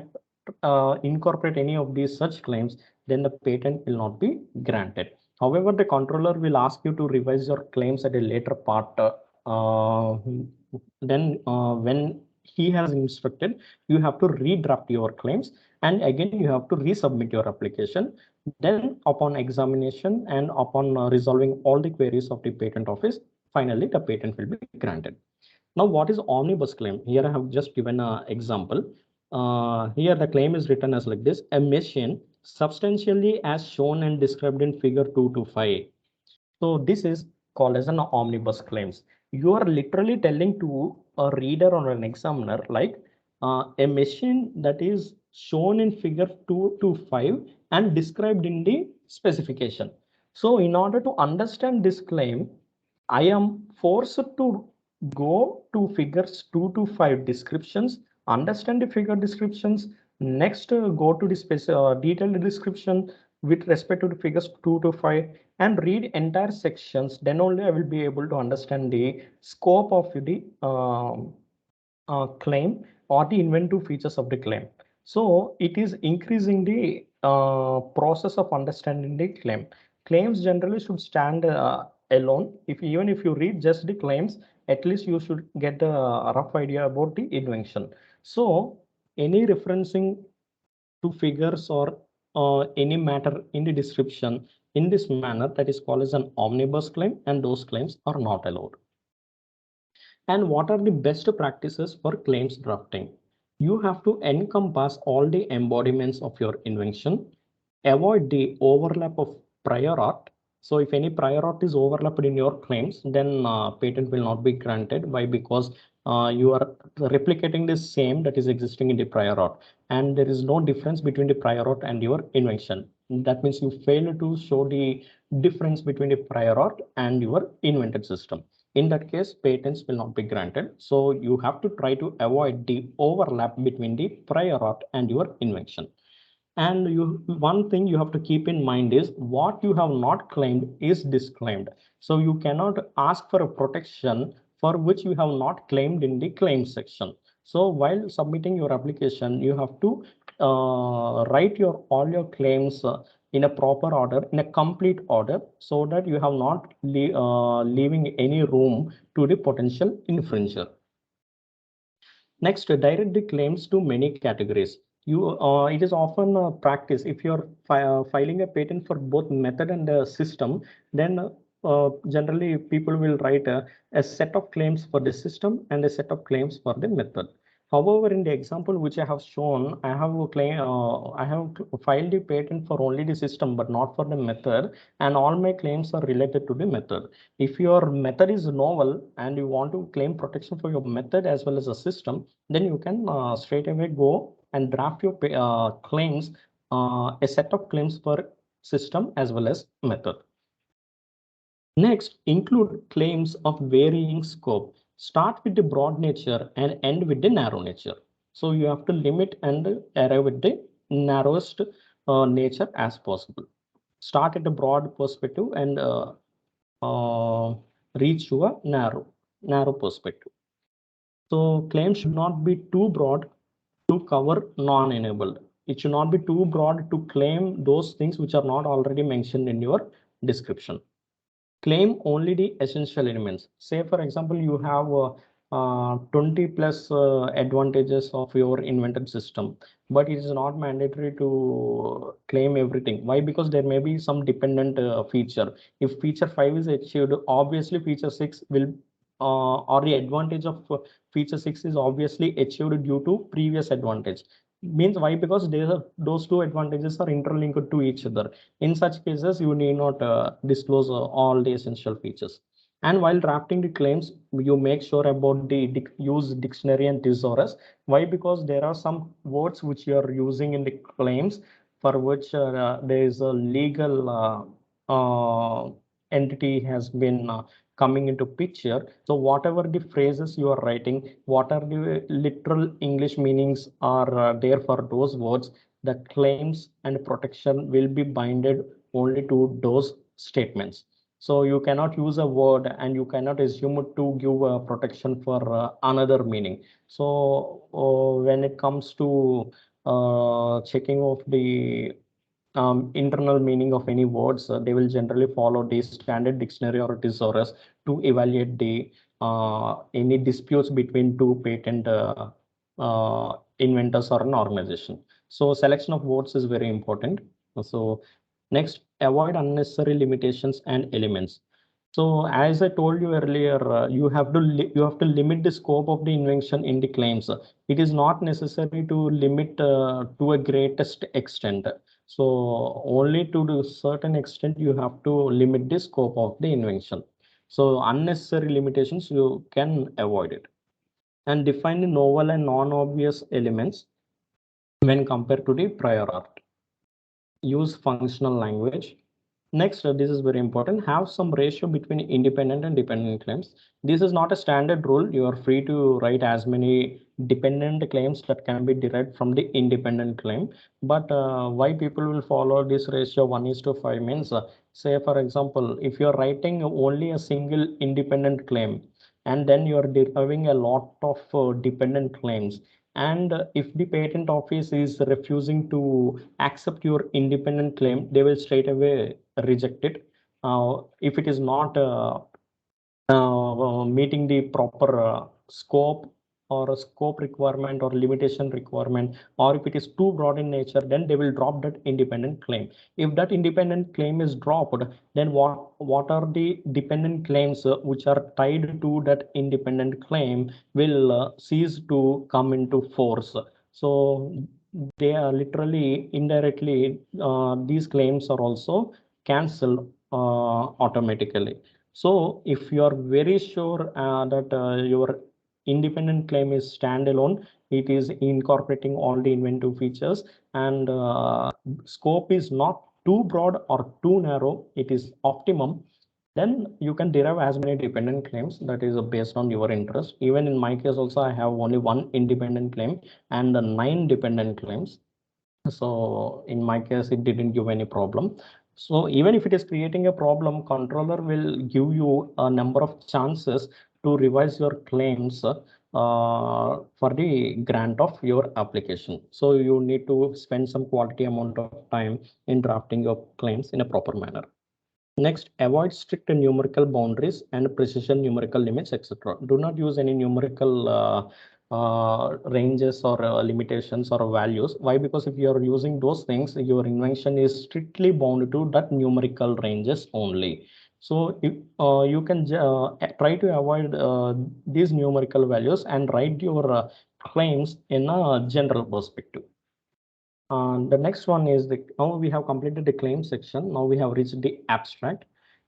incorporate any of these such claims, then the patent will not be granted. However, the controller will ask you to revise your claims at a later part. When he has instructed, you have to redraft your claims, and again you have to resubmit your application. Then upon examination and upon resolving all the queries of the patent office, finally the patent will be granted. Now, what is omnibus claim? Here I have just given an example. Here the claim is written as like this: a machine substantially as shown and described in figure 2 to 5. So this is called as an omnibus claims. You are literally telling to a reader or an examiner like a machine that is shown in figure 2 to 5 and described in the specification. So in order to understand this claim, I am forced to go to figures 2 to 5 descriptions, understand the figure descriptions, next go to the detailed description with respect to the figures 2 to 5 and read entire sections. Then only I will be able to understand the scope of the claim or the inventive features of the claim. So it is increasing the process of understanding the claim. Claims generally should stand alone. Even if you read just the claims, at least you should get a rough idea about the invention. So any referencing to figures or any matter in the description in this manner, that is called as an omnibus claim, and those claims are not allowed. And what are the best practices for claims drafting? You have to encompass all the embodiments of your invention, avoid the overlap of prior art. So if any prior art is overlapped in your claims, then patent will not be granted. Why? Because you are replicating the same that is existing in the prior art, and there is no difference between the prior art and your invention. That means you fail to show the difference between the prior art and your invented system. In that case, patents will not be granted. So you have to try to avoid the overlap between the prior art and your invention. And one thing you have to keep in mind is what you have not claimed is disclaimed. So you cannot ask for a protection for which you have not claimed in the claim section. So while submitting your application, you have to write all your claims in a proper order, in a complete order, so that you have not leaving any room to the potential infringer. Next, direct the claims to many categories. It is often practice if you're filing a patent for both method and system, then generally people will write a set of claims for the system and a set of claims for the method. However, in the example which I have shown, I have filed the patent for only the system, but not for the method, and all my claims are related to the method. If your method is novel and you want to claim protection for your method as well as a system, then you can straight away go and draft your claims, a set of claims for system as well as method. Next, include claims of varying scope. Start with the broad nature and end with the narrow nature. So you have to limit and arrive at the narrowest nature as possible. Start at a broad perspective and reach to a narrow perspective. So claims should not be too broad to cover non-enabled. It should not be too broad to claim those things which are not already mentioned in your description. Claim only the essential elements. Say, for example, you have 20 plus advantages of your invented system, but it is not mandatory to claim everything. Why? Because there may be some dependent feature. If feature 5 is achieved, obviously feature 6 will, or the advantage of feature 6 is obviously achieved due to previous advantage. Means why? Because those two advantages are interlinked to each other. In such cases, you need not disclose all the essential features. And while drafting the claims, you make sure about the use dictionary and thesaurus. Why? Because there are some words which you are using in the claims for which there is a legal entity has been coming into picture. So whatever the phrases you are writing, what are the literal English meanings are there for those words, the claims and protection will be binded only to those statements. So you cannot use a word and you cannot assume it to give protection for another meaning. So when it comes to checking of the internal meaning of any words, they will generally follow the standard dictionary or thesaurus to evaluate the any disputes between two patent inventors or an organization. So selection of words is very important. So next, avoid unnecessary limitations and elements. So as I told you earlier, you have to limit the scope of the invention in the claims. It is not necessary to limit to a greatest extent. So only to a certain extent you have to limit the scope of the invention. So unnecessary limitations you can avoid it. And define the novel and non-obvious elements when compared to the prior art. Use functional language. Next, this is very important. Have some ratio between independent and dependent claims. This is not a standard rule. You are free to write as many dependent claims that can be derived from the independent claim. But why people will follow this ratio 1:5 means, say for example, if you are writing only a single independent claim and then you are deriving a lot of dependent claims, and if the patent office is refusing to accept your independent claim, they will straight away reject it. If it is not meeting the proper scope or a scope requirement or limitation requirement, or if it is too broad in nature, then they will drop that independent claim. If that independent claim is dropped, then what are the dependent claims which are tied to that independent claim will cease to come into force. So they are literally indirectly these claims are also cancelled automatically. So if you are very sure that your independent claim is standalone, it is incorporating all the inventive features, and scope is not too broad or too narrow, it is optimum, then you can derive as many dependent claims that is based on your interest. Even in my case also, I have only one independent claim and 9 dependent claims. So in my case, it didn't give any problem. So even if it is creating a problem, controller will give you a number of chances to revise your claims for the grant of your application. So you need to spend some quality amount of time in drafting your claims in a proper manner. Next, avoid strict numerical boundaries and precision numerical limits, etc. Do not use any numerical ranges or limitations or values. Why? Because if you are using those things, your invention is strictly bound to that numerical ranges only. So if, you can try to avoid these numerical values and write your claims in a general perspective. The next one is now we have completed the claim section. Now we have reached the abstract.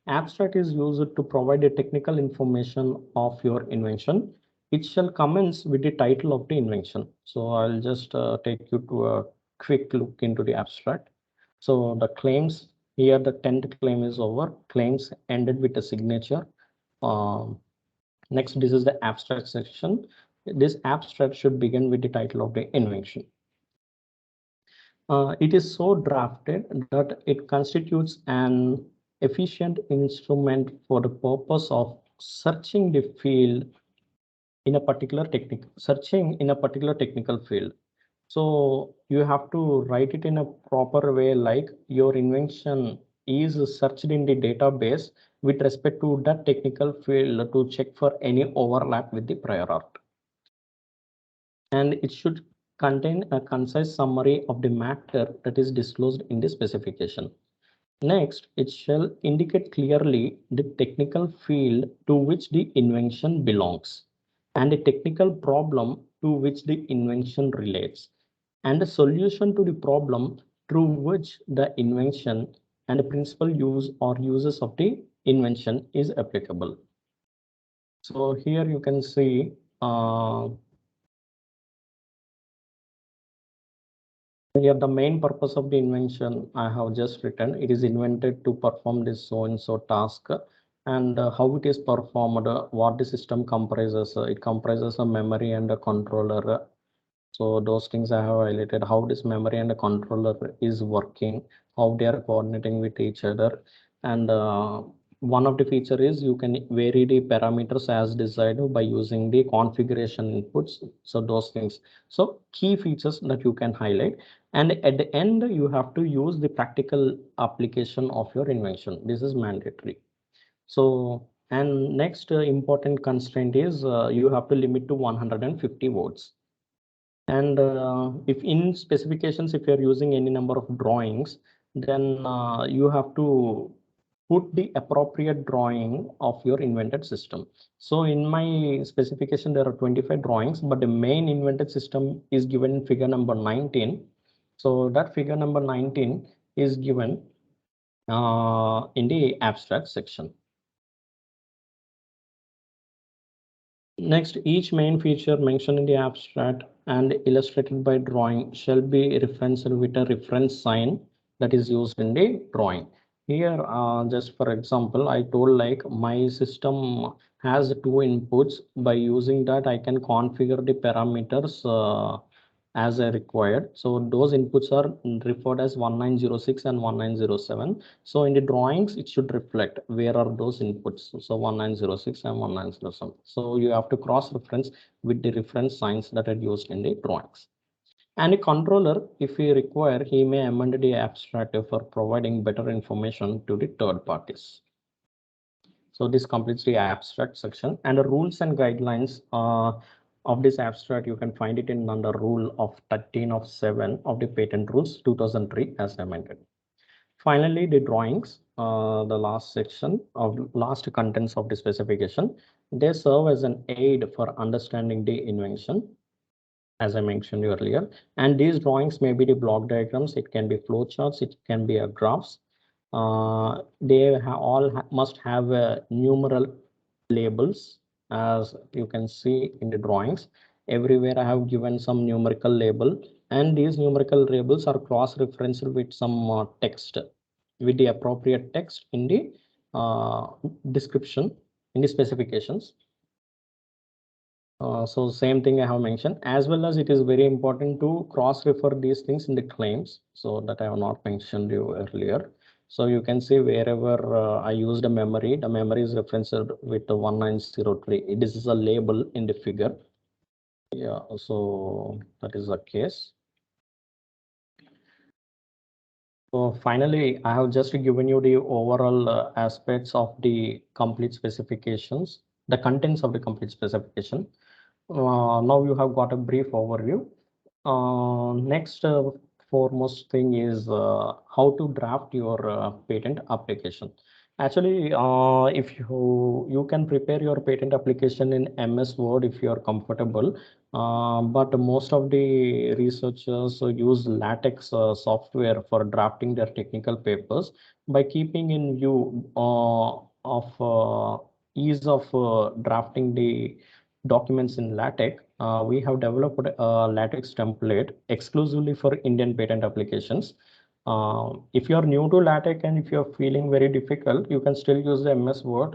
Abstract is used to provide a technical information of your invention. It shall commence with the title of the invention. So I'll just take you to a quick look into the abstract. So the claims here, the 10th claim is over. Claims ended with a signature. Next, this is the abstract section. This abstract should begin with the title of the invention. It is so drafted that it constitutes an efficient instrument for the purpose of searching the field in a particular technical field. So you have to write it in a proper way, like your invention is searched in the database with respect to that technical field to check for any overlap with the prior art. And it should contain a concise summary of the matter that is disclosed in the specification. Next, it shall indicate clearly the technical field to which the invention belongs and the technical problem to which the invention relates and the solution to the problem through which the invention and the principal use or uses of the invention is applicable. So here you can see, Here, the main purpose of the invention I have just written, it is invented to perform this so and so task, and how it is performed, what the system comprises. It comprises a memory and a controller. So those things I have highlighted, how this memory and the controller is working, how they are coordinating with each other. And one of the feature is you can vary the parameters as desired by using the configuration inputs. So those things. So key features that you can highlight. And at the end, you have to use the practical application of your invention. This is mandatory. So, and next important constraint is you have to limit to 150 words. And if in specifications, if you're using any number of drawings, then you have to put the appropriate drawing of your invented system. So in my specification, there are 25 drawings, but the main invented system is given in figure number 19. So that figure number 19 is given in the abstract section. Next, each main feature mentioned in the abstract and illustrated by drawing shall be referenced with a reference sign that is used in the drawing. Here, just for example, I told like my system has two inputs. By using that, I can configure the parameters as I required. So those inputs are referred as 1906 and 1907. So in the drawings, it should reflect where are those inputs. So 1906 and 1907. So you have to cross-reference with the reference signs that are used in the drawings. And a controller, if he require, he may amend the abstract for providing better information to the third parties. So this completes the abstract section, and the rules and guidelines of this abstract, you can find it in under rule of 13 of 7 of the patent rules 2003 as amended. Finally, the drawings, the last section of last contents of the specification, they serve as an aid for understanding the invention, as I mentioned earlier. And these drawings may be the block diagrams, it can be flow charts, it can be a graphs. They must have numeral labels, as you can see in the drawings. Everywhere I have given some numerical label, and these numerical labels are cross-referenced with some text, with the appropriate text in the description, in the specifications. So same thing I have mentioned, as well as it is very important to cross-refer these things in the claims, so that I have not mentioned you earlier. So you can see wherever I used a memory, the memory is referenced with the 1903. This is a label in the figure. Yeah, so that is the case. So finally, I have just given you the overall aspects of the complete specifications, the contents of the complete specification. Now you have got a brief overview. Next, foremost thing is how to draft your patent application. Actually, if you can prepare your patent application in MS Word if you are comfortable, but most of the researchers use LaTeX software for drafting their technical papers. By keeping in view of ease of drafting the documents in LaTeX, we have developed a LaTeX template exclusively for Indian patent applications. If you are new to LaTeX and if you are feeling very difficult, you can still use the MS Word.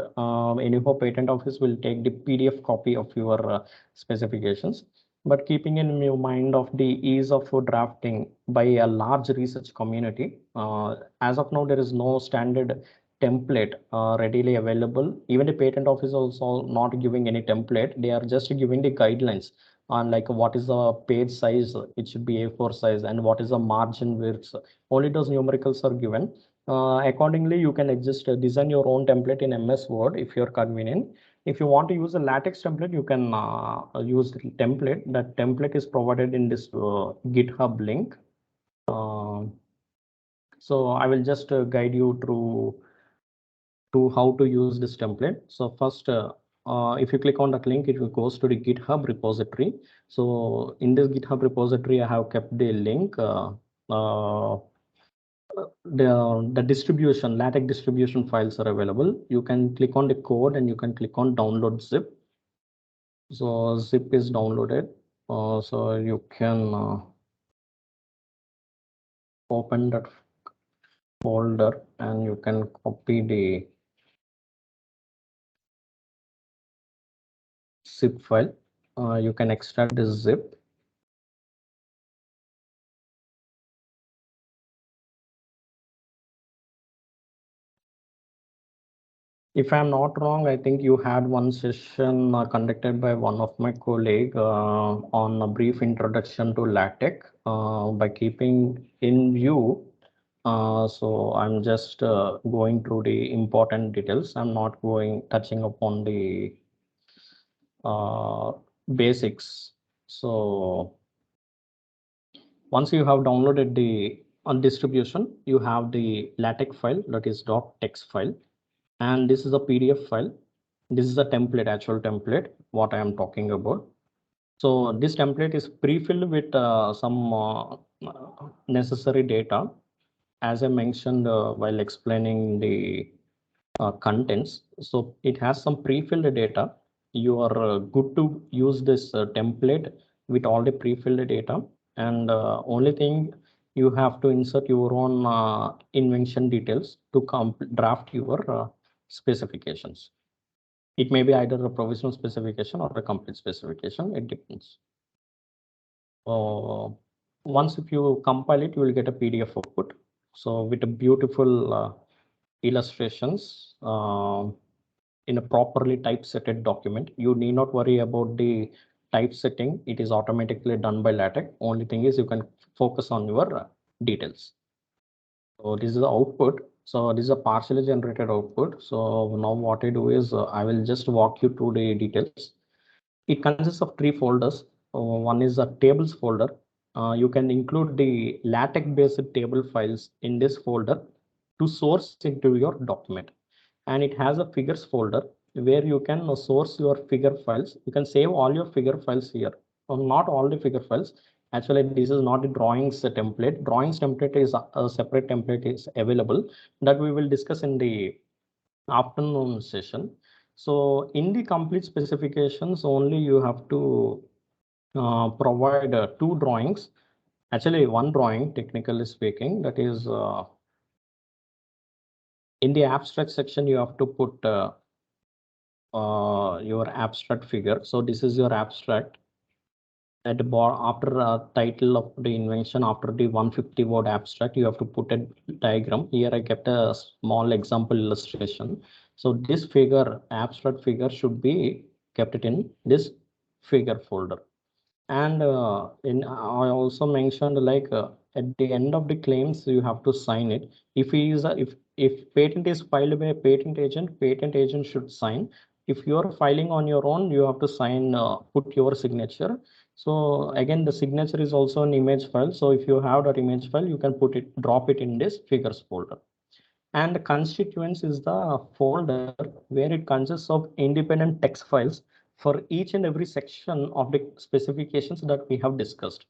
Anyhow, patent office will take the PDF copy of your specifications. But keeping in your mind of the ease of drafting by a large research community, as of now, there is no standard template readily available. Even the patent office also not giving any template. They are just giving the guidelines on like what is the page size, it should be A4 size, and what is the margin width. Only those numericals are given. Accordingly, you can just design your own template in MS Word if you're convenient. If you want to use a LaTeX template, you can use the template. That template is provided in this GitHub link. So I will just guide you through to how to use this template. So first, if you click on that link, it will goes to the GitHub repository. So in this GitHub repository, I have kept the link. The distribution, LaTeX distribution files are available. You can click on the code and you can click on download zip. So zip is downloaded. So you can open that folder and you can copy the zip file. You can extract this zip. If I'm not wrong, I think you had one session conducted by one of my colleague on a brief introduction to LaTeX by keeping in view. So I'm just going through the important details. I'm not touching upon the basics. So once you have downloaded the distribution, you have the LaTeX file, that is .text file, and this is a PDF file. This is a template, actual template, what I am talking about. So this template is pre-filled with some necessary data, as I mentioned while explaining the contents. So it has some pre-filled data. You are good to use this template with all the pre-filled data, and only thing you have to insert your own invention details to draft your specifications. It may be either a provisional specification or a complete specification. It depends. Once if you compile it, you will get a PDF output. So with a beautiful illustrations in a properly typesetted document. You need not worry about the typesetting. It is automatically done by LaTeX. Only thing is you can focus on your details. So this is the output. So this is a partially generated output. So now what I do is I will just walk you through the details. It consists of three folders. One is a tables folder. You can include the LaTeX based table files in this folder to source into your document. And it has a figures folder where you can source your figure files. You can save all your figure files here. Not all the figure files. Actually, this is not the drawings template. Drawings template is a separate template is available that we will discuss in the afternoon session. So in the complete specifications, only you have to provide two drawings. Actually, one drawing, technically speaking, that is in the abstract section, you have to put your abstract figure. So this is your abstract. At the bottom, after title of the invention, after the 150 word abstract, you have to put a diagram. Here I kept a small example illustration. So this figure, abstract figure, should be kept it in this figure folder. And I also mentioned like at the end of the claims, you have to sign it. If he is if patent is filed by a patent agent should sign. If you are filing on your own, you have to sign, put your signature. So again, the signature is also an image file. So if you have that image file, you can drop it in this figures folder. And the constituents is the folder where it consists of independent text files for each and every section of the specifications that we have discussed.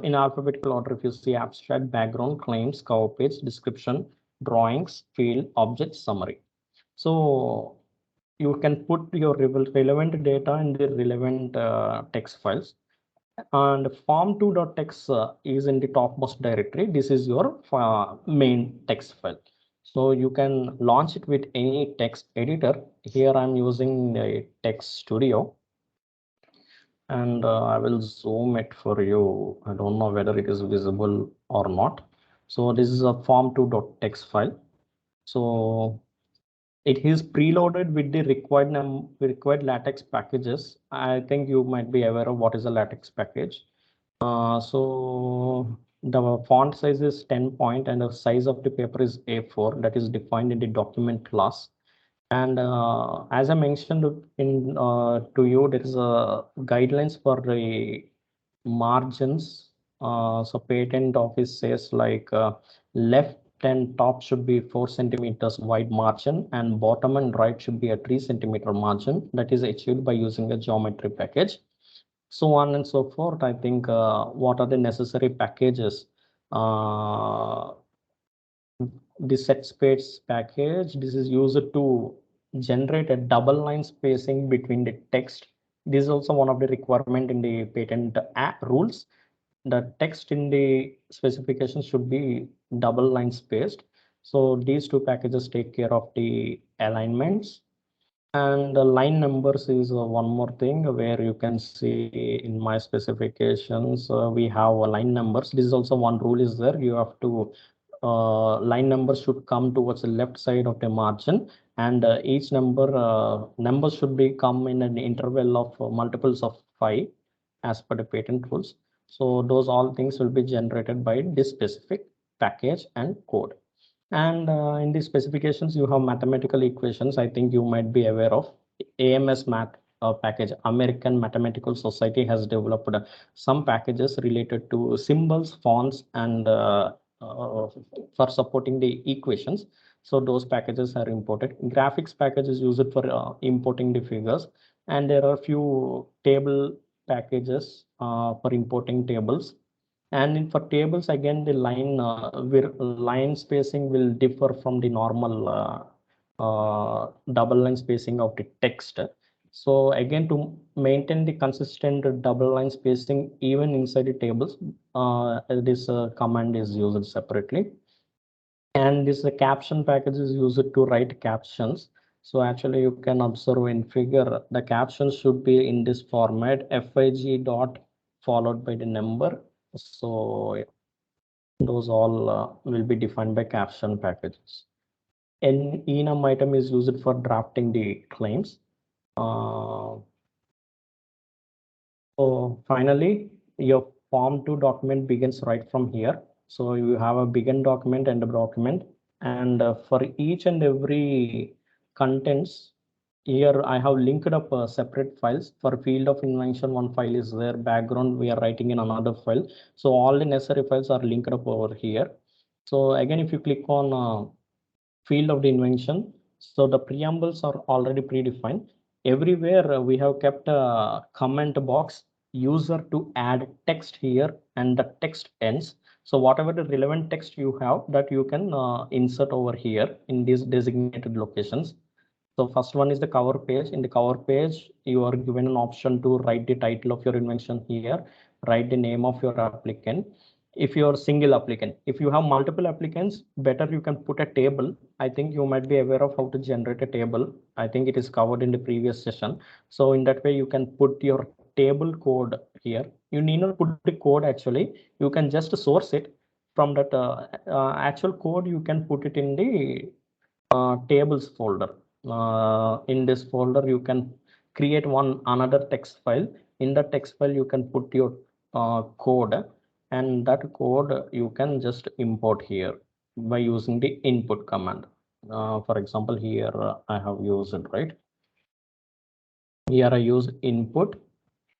In alphabetical order, if you see abstract, background, claims, cover page, description, drawings, field, object, summary. So you can put your relevant data in the relevant text files. And form2.txt is in the topmost directory. This is your main text file. So you can launch it with any text editor. Here I'm using the Text Studio, and I will zoom it for you. I don't know whether it is visible or not. So this is a form2.txt file. So it is preloaded with the required LaTeX packages. I think you might be aware of what is a LaTeX package. So the font size is 10 point and the size of the paper is A4, that is defined in the document class. And as I mentioned in to you, there is a guidelines for the margins. So patent office says like left and top should be 4 centimeters wide margin and bottom and right should be a 3 centimeter margin that is achieved by using a geometry package. So on and so forth. I think what are the necessary packages? The set space package, this is used to generate a double line spacing between the text. This is also one of the requirement in the patent rules. the text in the specification should be double line spaced. So these two packages take care of the alignments. And the line numbers is one more thing where you can see in my specifications, we have line numbers. This is also one rule is there. You have to line numbers should come towards the left side of the margin, and each number should be come in an interval of multiples of 5 as per the patent rules. So those all things will be generated by this specific package and code. And in the specifications, you have mathematical equations. I think you might be aware of AMS math package. American Mathematical Society has developed some packages related to symbols, fonts, and for supporting the equations. So those packages are imported. Graphics packages used for importing the figures. And there are few table packages for importing tables. And for tables, again, the line spacing will differ from the normal double line spacing of the text. So again, to maintain the consistent double line spacing even inside the tables, this command is used separately. And this caption package is used to write captions. So actually, you can observe in figure the captions should be in this format: fig dot followed by the number. So those all will be defined by caption packages. An enum item is used for drafting the claims. So finally, your form 2 document begins right from here. So you have a begin document and a document, and for each and every contents, here I have linked up separate files. For field of invention, one file is there, background we are writing in another file. So all the necessary files are linked up over here. So again, if you click on field of the invention, so the preambles are already predefined. Everywhere we have kept a comment box user to add text here, and the text ends. So whatever the relevant text you have, that you can insert over here in these designated locations. So first one is the cover page. In the cover page, you are given an option to write the title of your invention here, write the name of your applicant. If you're single applicant, if you have multiple applicants, better you can put a table. I think you might be aware of how to generate a table. I think it is covered in the previous session. So in that way, you can put your table code here. You need not put the code actually. You can just source it from that actual code. You can put it in the tables folder. In this folder, you can create another text file. In the text file, you can put your code, and that code you can just import here by using the input command. For example, here I have used it, right? Here I use input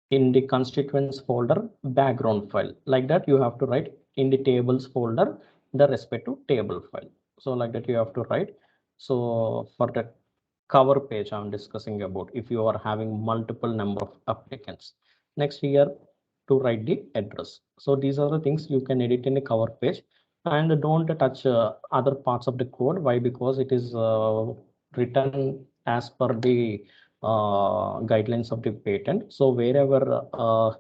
in the constituents folder background file. Like that, you have to write in the tables folder the respective table file. So like that, you have to write. So for the cover page I'm discussing about, if you are having multiple number of applicants. Next here, to write the address. So these are the things you can edit in the cover page, and don't touch other parts of the code. Why? Because it is written as per the guidelines of the patent. So wherever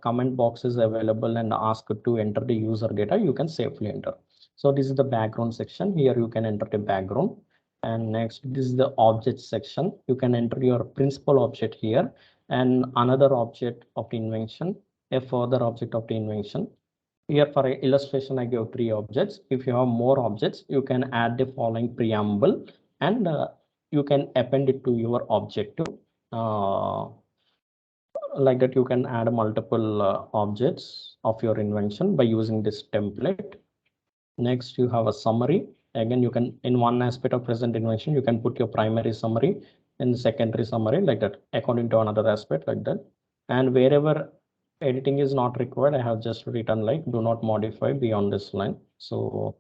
comment box is available and ask to enter the user data, you can safely enter. So this is the background section. Here you can enter the background. And next, this is the object section. You can enter your principal object here, and another object of the invention, a further object of the invention. Here for illustration, I give 3 objects. If you have more objects, you can add the following preamble, and you can append it to your object. Like that, you can add multiple objects of your invention by using this template. Next, you have a summary. Again, you can, in one aspect of present invention, you can put your primary summary and secondary summary, like that, according to another aspect, like that. And wherever editing is not required, I have just written like do not modify beyond this line. So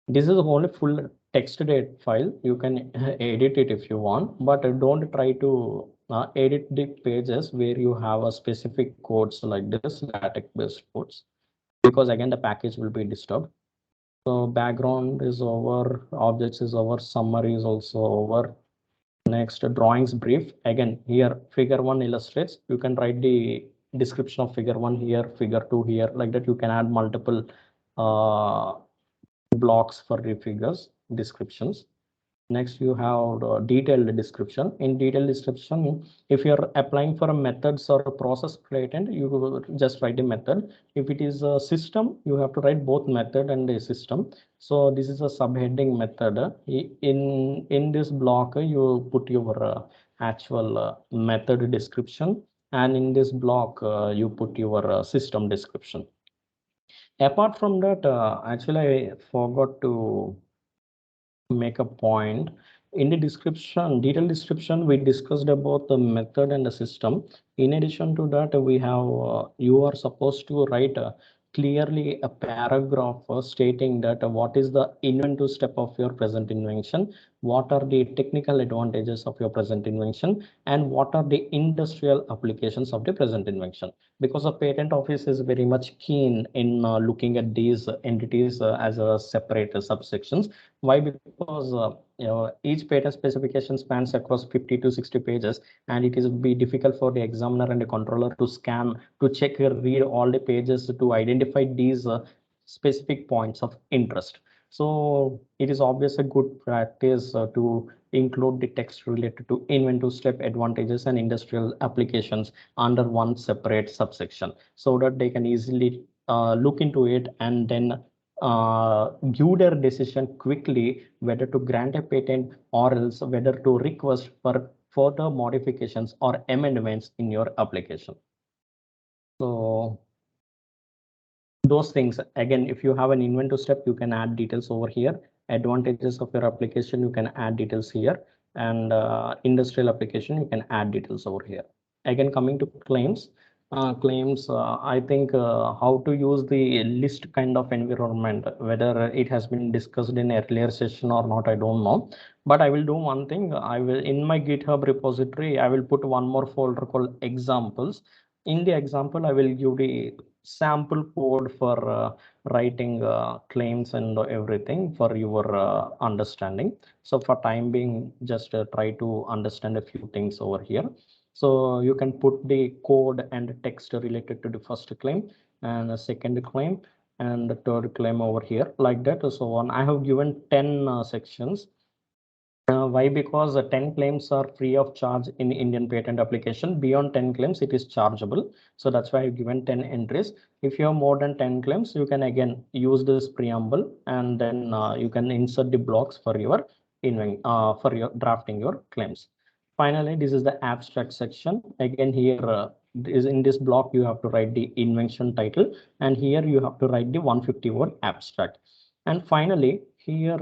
this is only full text date file. You can edit it if you want, but don't try to edit the pages where you have a specific codes like this, LaTeX based codes, because again, the package will be disturbed. So background is over, objects is over, summary is also over. Next, drawings brief. Again, here figure 1 illustrates. You can write the description of figure 1 here, figure 2 here, like that. You can add multiple blocks for the figures descriptions. Next, you have the detailed description. In detailed description, if you're applying for a methods or a process patent, you will just write a method. If it is a system, you have to write both method and a system. So this is a subheading method. In this block, you put your actual method description, and in this block, you put your system description. Apart from that, actually, I forgot to make a point. In the description, detailed description, we discussed about the method and the system. In addition to that, we have you are supposed to write clearly a paragraph stating that what is the inventive step of your present invention, what are the technical advantages of your present invention, and what are the industrial applications of the present invention. Because the patent office is very much keen in looking at these entities as a separate subsections. Why? Because each patent specification spans across 50 to 60 pages, and it is be difficult for the examiner and the controller to scan, to check, read all the pages to identify these specific points of interest. So it is obviously a good practice to include the text related to inventive step, advantages, and industrial applications under one separate subsection, so that they can easily look into it and then give their decision quickly whether to grant a patent or else whether to request for further modifications or amendments in your application. So those things, again, if you have an inventive step, you can add details over here. Advantages of your application, you can add details here, and industrial application, you can add details over here. Again, coming to claims. I think how to use the list kind of environment, whether it has been discussed in earlier session or not, I don't know. But I will do one thing. I will, in my GitHub repository, I will put one more folder called examples. In the example, I will give the sample code for writing claims and everything for your understanding. So for time being, just try to understand a few things over here. So you can put the code and text related to the first claim and the second claim and the third claim over here, like that. So on, I have given 10 sections. Why? Because 10 claims are free of charge in Indian patent application. Beyond 10 claims, it is chargeable. So that's why I've given 10 entries. If you have more than 10 claims, you can again use this preamble, and then you can insert the blocks for your drafting your claims. Finally, this is the abstract section. Again, here is in this block, you have to write the invention title, and here you have to write the 150 word abstract. And finally, here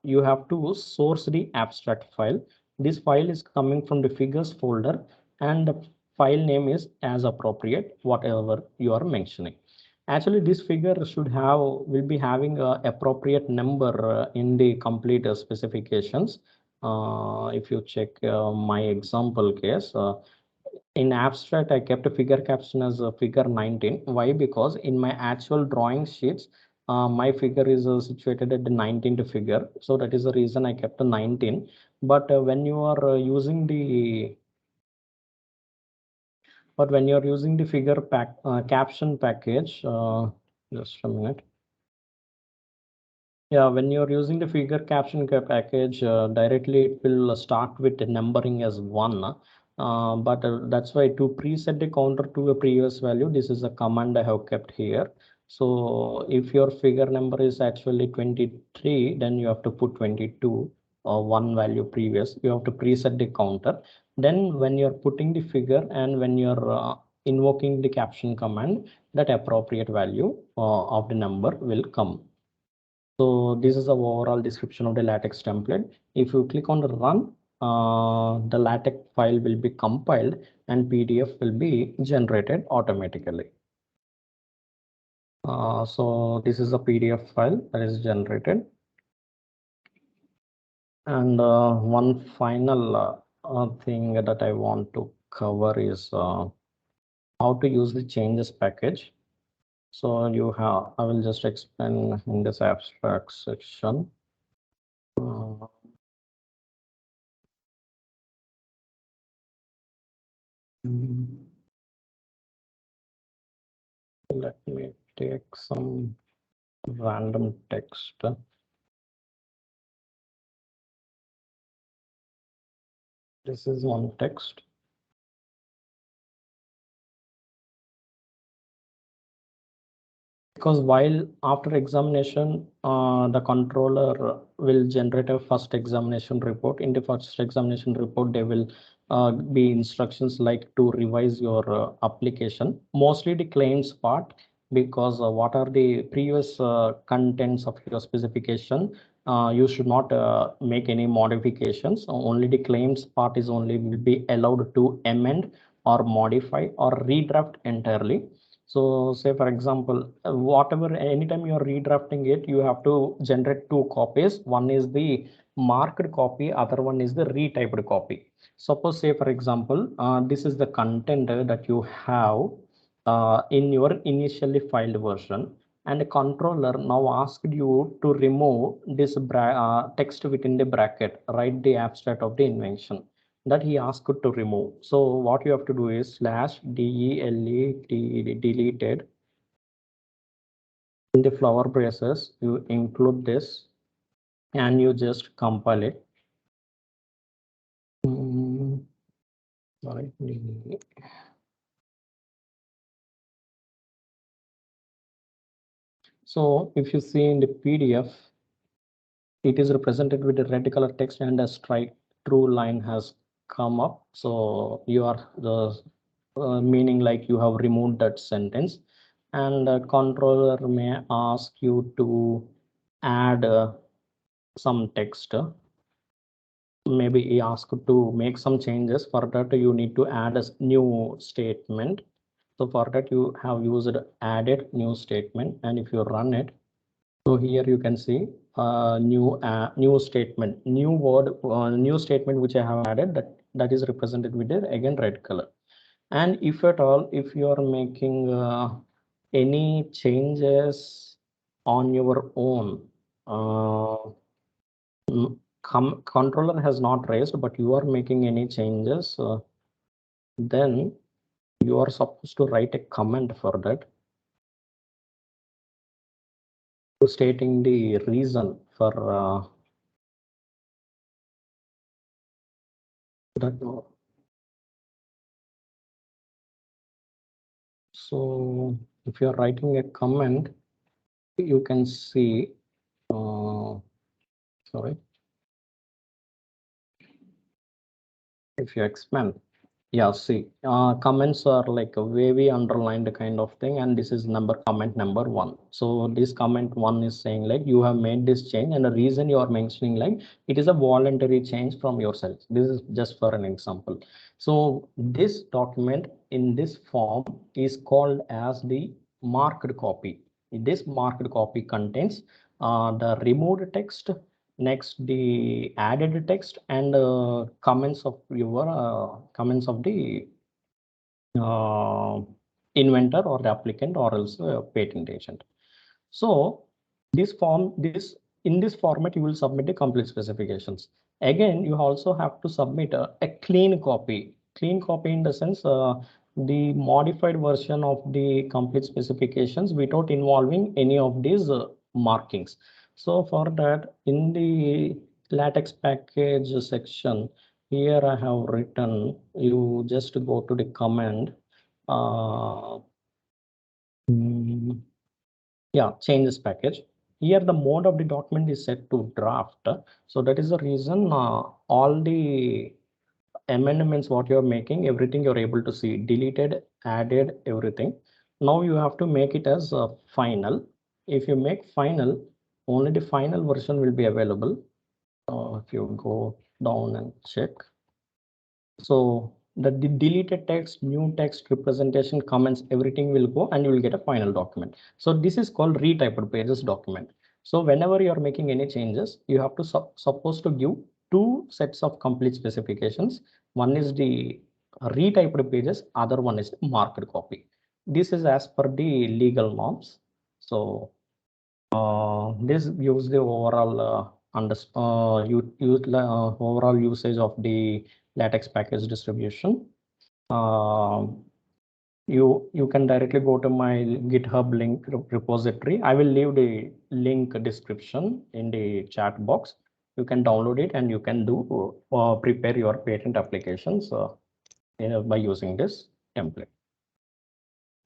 you have to source the abstract file. This file is coming from the figures folder, and the file name is as appropriate, whatever you are mentioning. Actually, this figure will be having a appropriate number in the complete specifications. If you check my example case, in abstract, I kept a figure caption as a figure 19. Why? Because in my actual drawing sheets, my figure is situated at the 19th figure. So that is the reason I kept a 19. But when you are using the figure caption package, just a minute. Yeah, when you're using the figure caption package, directly it will start with the numbering as 1. But that's why to preset the counter to a previous value, this is a command I have kept here. So if your figure number is actually 23, then you have to put 22 or one value previous. You have to preset the counter. Then when you're putting the figure and when you're invoking the caption command, that appropriate value of the number will come. So this is the overall description of the LaTeX template. If you click on the run, the LaTeX file will be compiled and PDF will be generated automatically. So this is a PDF file that is generated. And one final thing that I want to cover is how to use the changes package. So I will just explain in this abstract section. let me take some random text. This is one text. Because while after examination, the controller will generate a first examination report. In the first examination report, there will be instructions like to revise your application, mostly the claims part, because what are the previous contents of your specification, you should not make any modifications. Only the claims part is only will be allowed to amend or modify or redraft entirely. So say for example, whatever, anytime you are redrafting it, you have to generate two copies. One is the marked copy, other one is the retyped copy. Suppose say for example, this is the content that you have in your initially filed version, and the controller now asked you to remove this text within the bracket, write the abstract of the invention that he asked to remove. So what you have to do is /delete deleted. In the flower braces, you include this and you just compile it. Sorry. So if you see in the PDF, it is represented with a red color text and a straight through line has come up. So you are the meaning like you have removed that sentence, and the controller may ask you to add some text. Maybe he asked to make some changes. For that, you need to add a new statement. So for that, you have used added new statement, and if you run it, so here you can see new statement, new word, new statement which I have added, that is represented with the again red color. And if at all, if you are making any changes on your own, controller has not raised, but you are making any changes, then you are supposed to write a comment for that, stating the reason for that. So if you are writing a comment, you can see, sorry, if you expand, yeah, see, comments are like a wavy underlined kind of thing, and this is comment number 1. So this comment 1 is saying like you have made this change, and the reason you are mentioning like it is a voluntary change from yourself. This is just for an example. So this document in this form is called as the marked copy. This marked copy contains the removed text, next the added text, and comments of your comments of the uh, inventor or the applicant or else patent agent. So this in this format you will submit the complete specifications. Again, you also have to submit a clean copy. Clean copy in the sense the modified version of the complete specifications without involving any of these markings. So for that, in the latex package section, here I have written, you just go to the command, yeah, changes package. Here the mode of the document is set to draft. So that is the reason all the amendments what you're making, everything you're able to see, deleted, added, everything. Now you have to make it as final. If you make final, only the final version will be available. If you go down and check, so the deleted text, new text, representation, comments, everything will go and you will get a final document. So this is called retyped pages document. So whenever you are making any changes, you have to supposed to give two sets of complete specifications. One is the retyped pages, other one is the marked copy. This is as per the legal norms. So this gives the overall overall usage of the latex package distribution. you can directly go to my GitHub link repository. I will leave the link description in the chat box. You can download it and you can do prepare your patent applications by using this template.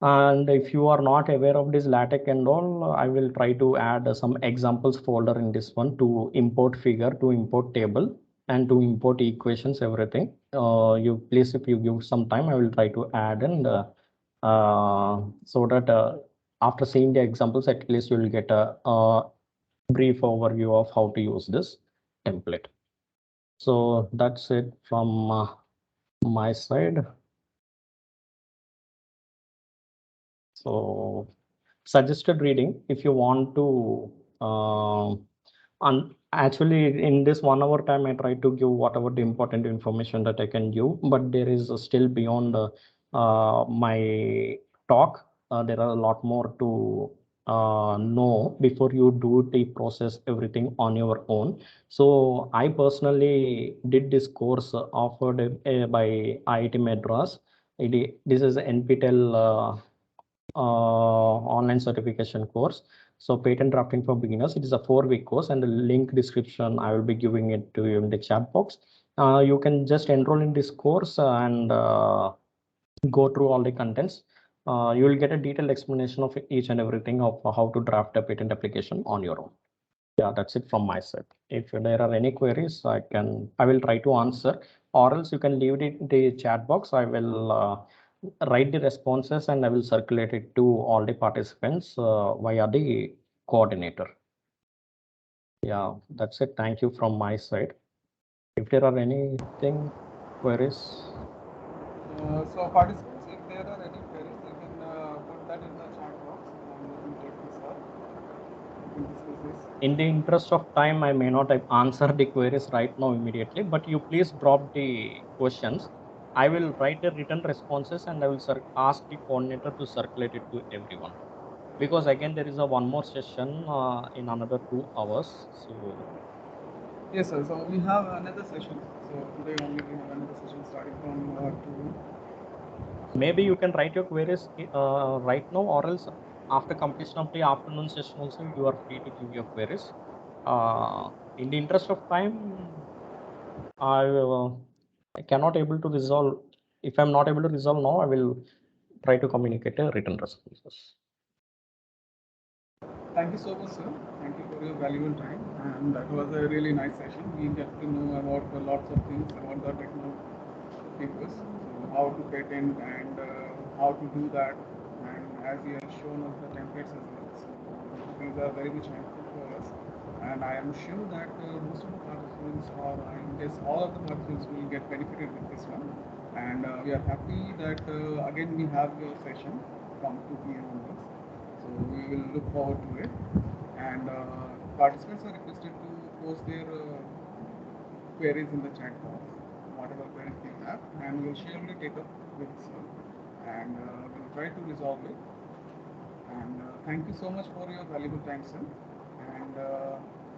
And if you are not aware of this LaTeX and all, I will try to add some examples folder in this one to import figure, to import table, and to import equations, everything. You please, if you give some time, I will try to add and so that after seeing the examples, at least you will get a brief overview of how to use this template. So that's it from my side. So suggested reading, if you want to actually in this 1 hour time I try to give whatever the important information that I can give, but there is still beyond my talk. There are a lot more to know before you do the process everything on your own. So I personally did this course offered by IIT Madras. This is NPTEL online certification course. So patent drafting for beginners, it is a 4-week course, and the link description I will be giving it to you in the chat box. You can just enroll in this course and go through all the contents. You will get a detailed explanation of each and everything of how to draft a patent application on your own. Yeah, that's it from my side. If there are any queries, I will try to answer, or else you can leave it in the chat box. I will write the responses and I will circulate it to all the participants via the coordinator. Yeah, that's it. Thank you from my side. If there are anything queries. So participants, if there are any queries, you can put that in the chat box and we can take this up. We can discuss this. In the interest of time, I may not answer the queries right now immediately, but you please drop the questions. I will write the written responses and I will ask the coordinator to circulate it to everyone. Because again, there is a one more session in another 2 hours. So Yes, sir. So we have another session. So today only we have another session starting from 2. maybe you can write your queries right now, or else after completion of the afternoon session also, you are free to give your queries. In the interest of time, I cannot able to resolve. If I'm not able to resolve now, I will try to communicate a written responses. Thank you so much, sir. Thank you for your valuable time. And that was a really nice session. We get to know about lots of things about the techno papers, so how to patent and how to do that. And as you have shown us the templates as well. So these are very much helpful for us. And I am sure that most of the participants, or I guess all of the participants, will get benefited with this one. And we are happy that again we have your session from 2 p.m. onwards. So we will look forward to it. And participants are requested to post their queries in the chat box, whatever queries they have, and we'll surely take up with sir, and we'll try to resolve it. And thank you so much for your valuable time, sir. And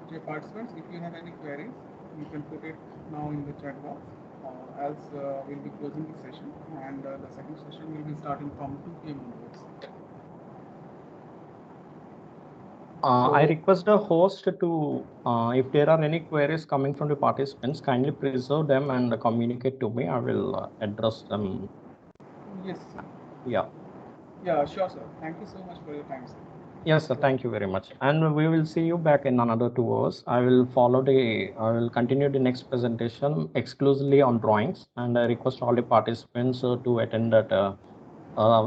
dear participants, if you have any queries, you can put it now in the chat box, or else we'll be closing the session, and the second session will be starting from 2 p.m. onwards. I request the host to, if there are any queries coming from the participants, kindly preserve them and communicate to me. I will address them. Yes, sir. Yeah. Yeah, sure, sir. Thank you so much for your time, sir. Yes, sir. Thank you very much. And we will see you back in another 2 hours. I will continue the next presentation exclusively on drawings. And I request all the participants to attend that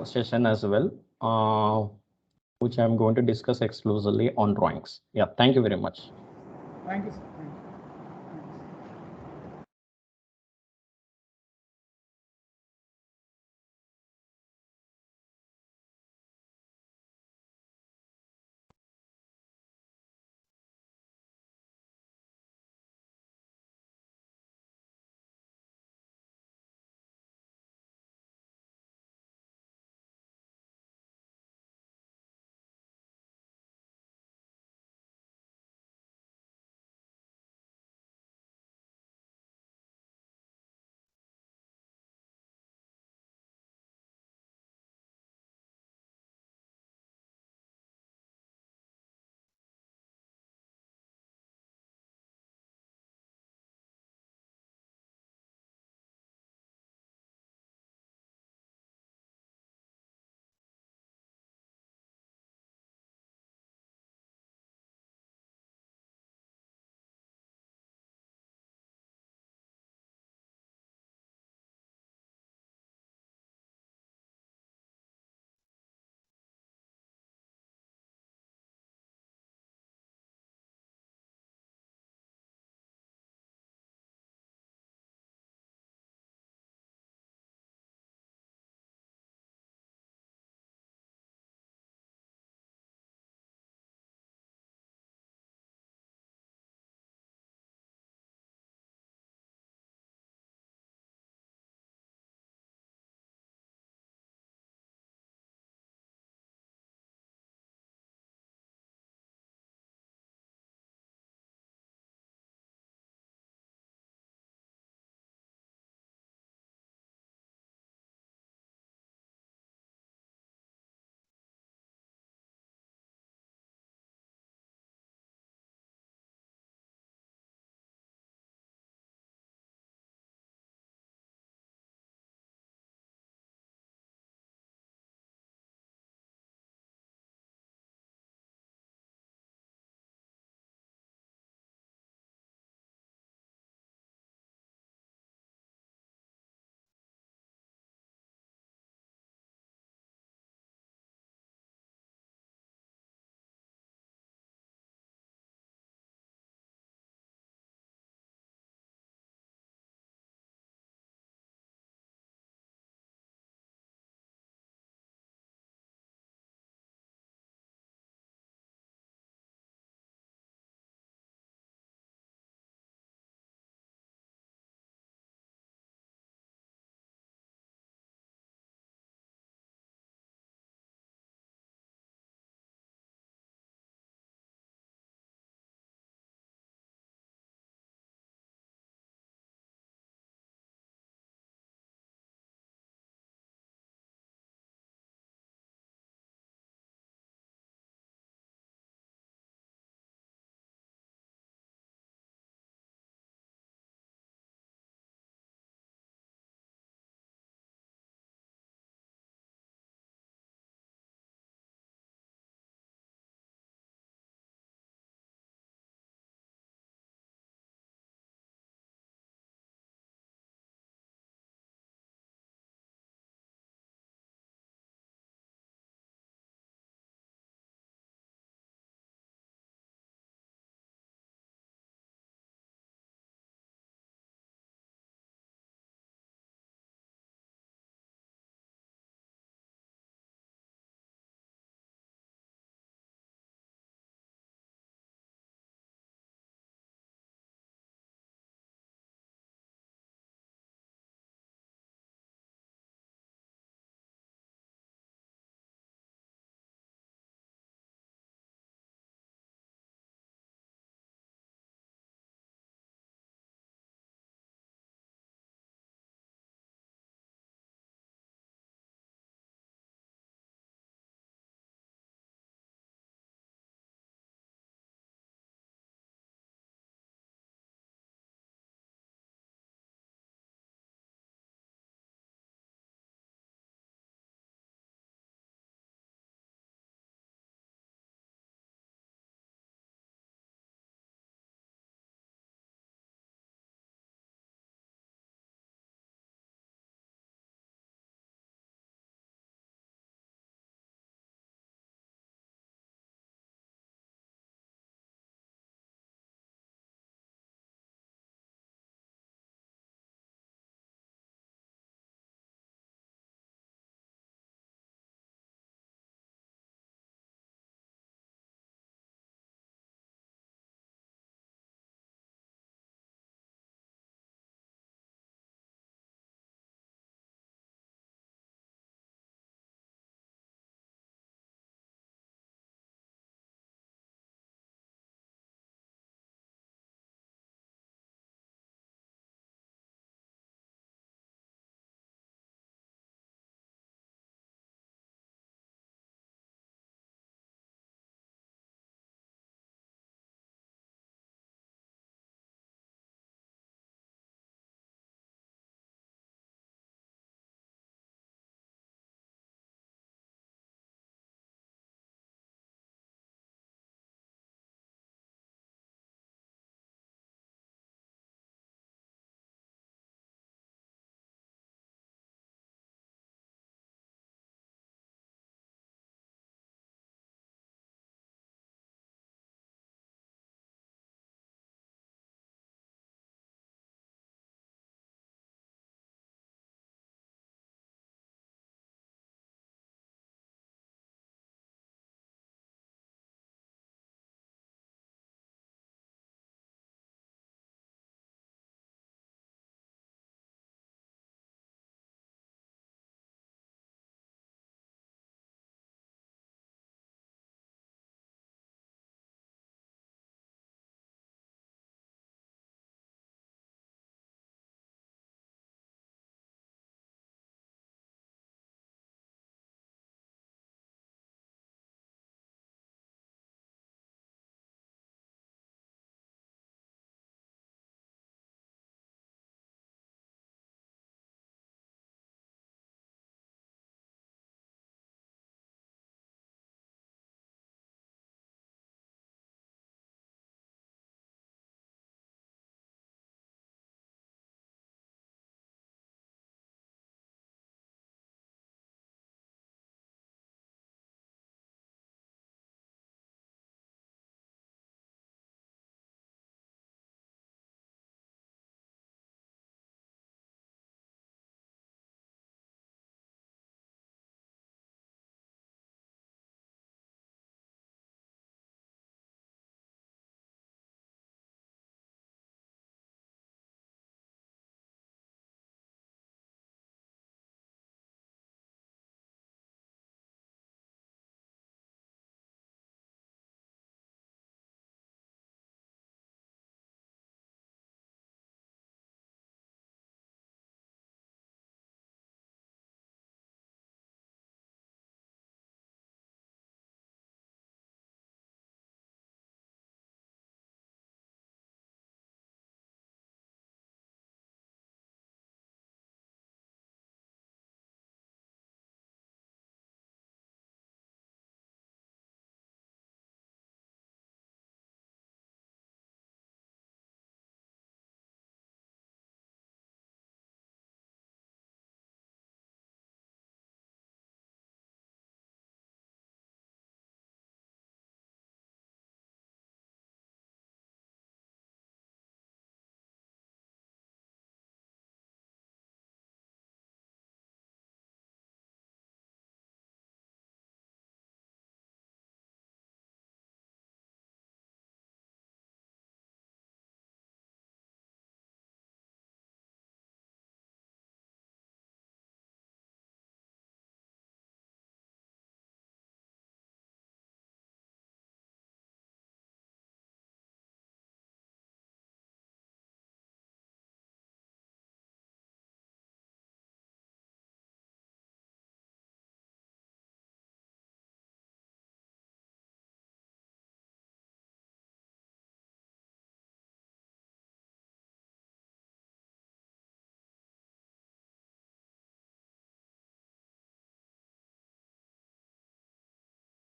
session as well, which I'm going to discuss exclusively on drawings. Yeah. Thank you very much. Thank you, sir. Thank you.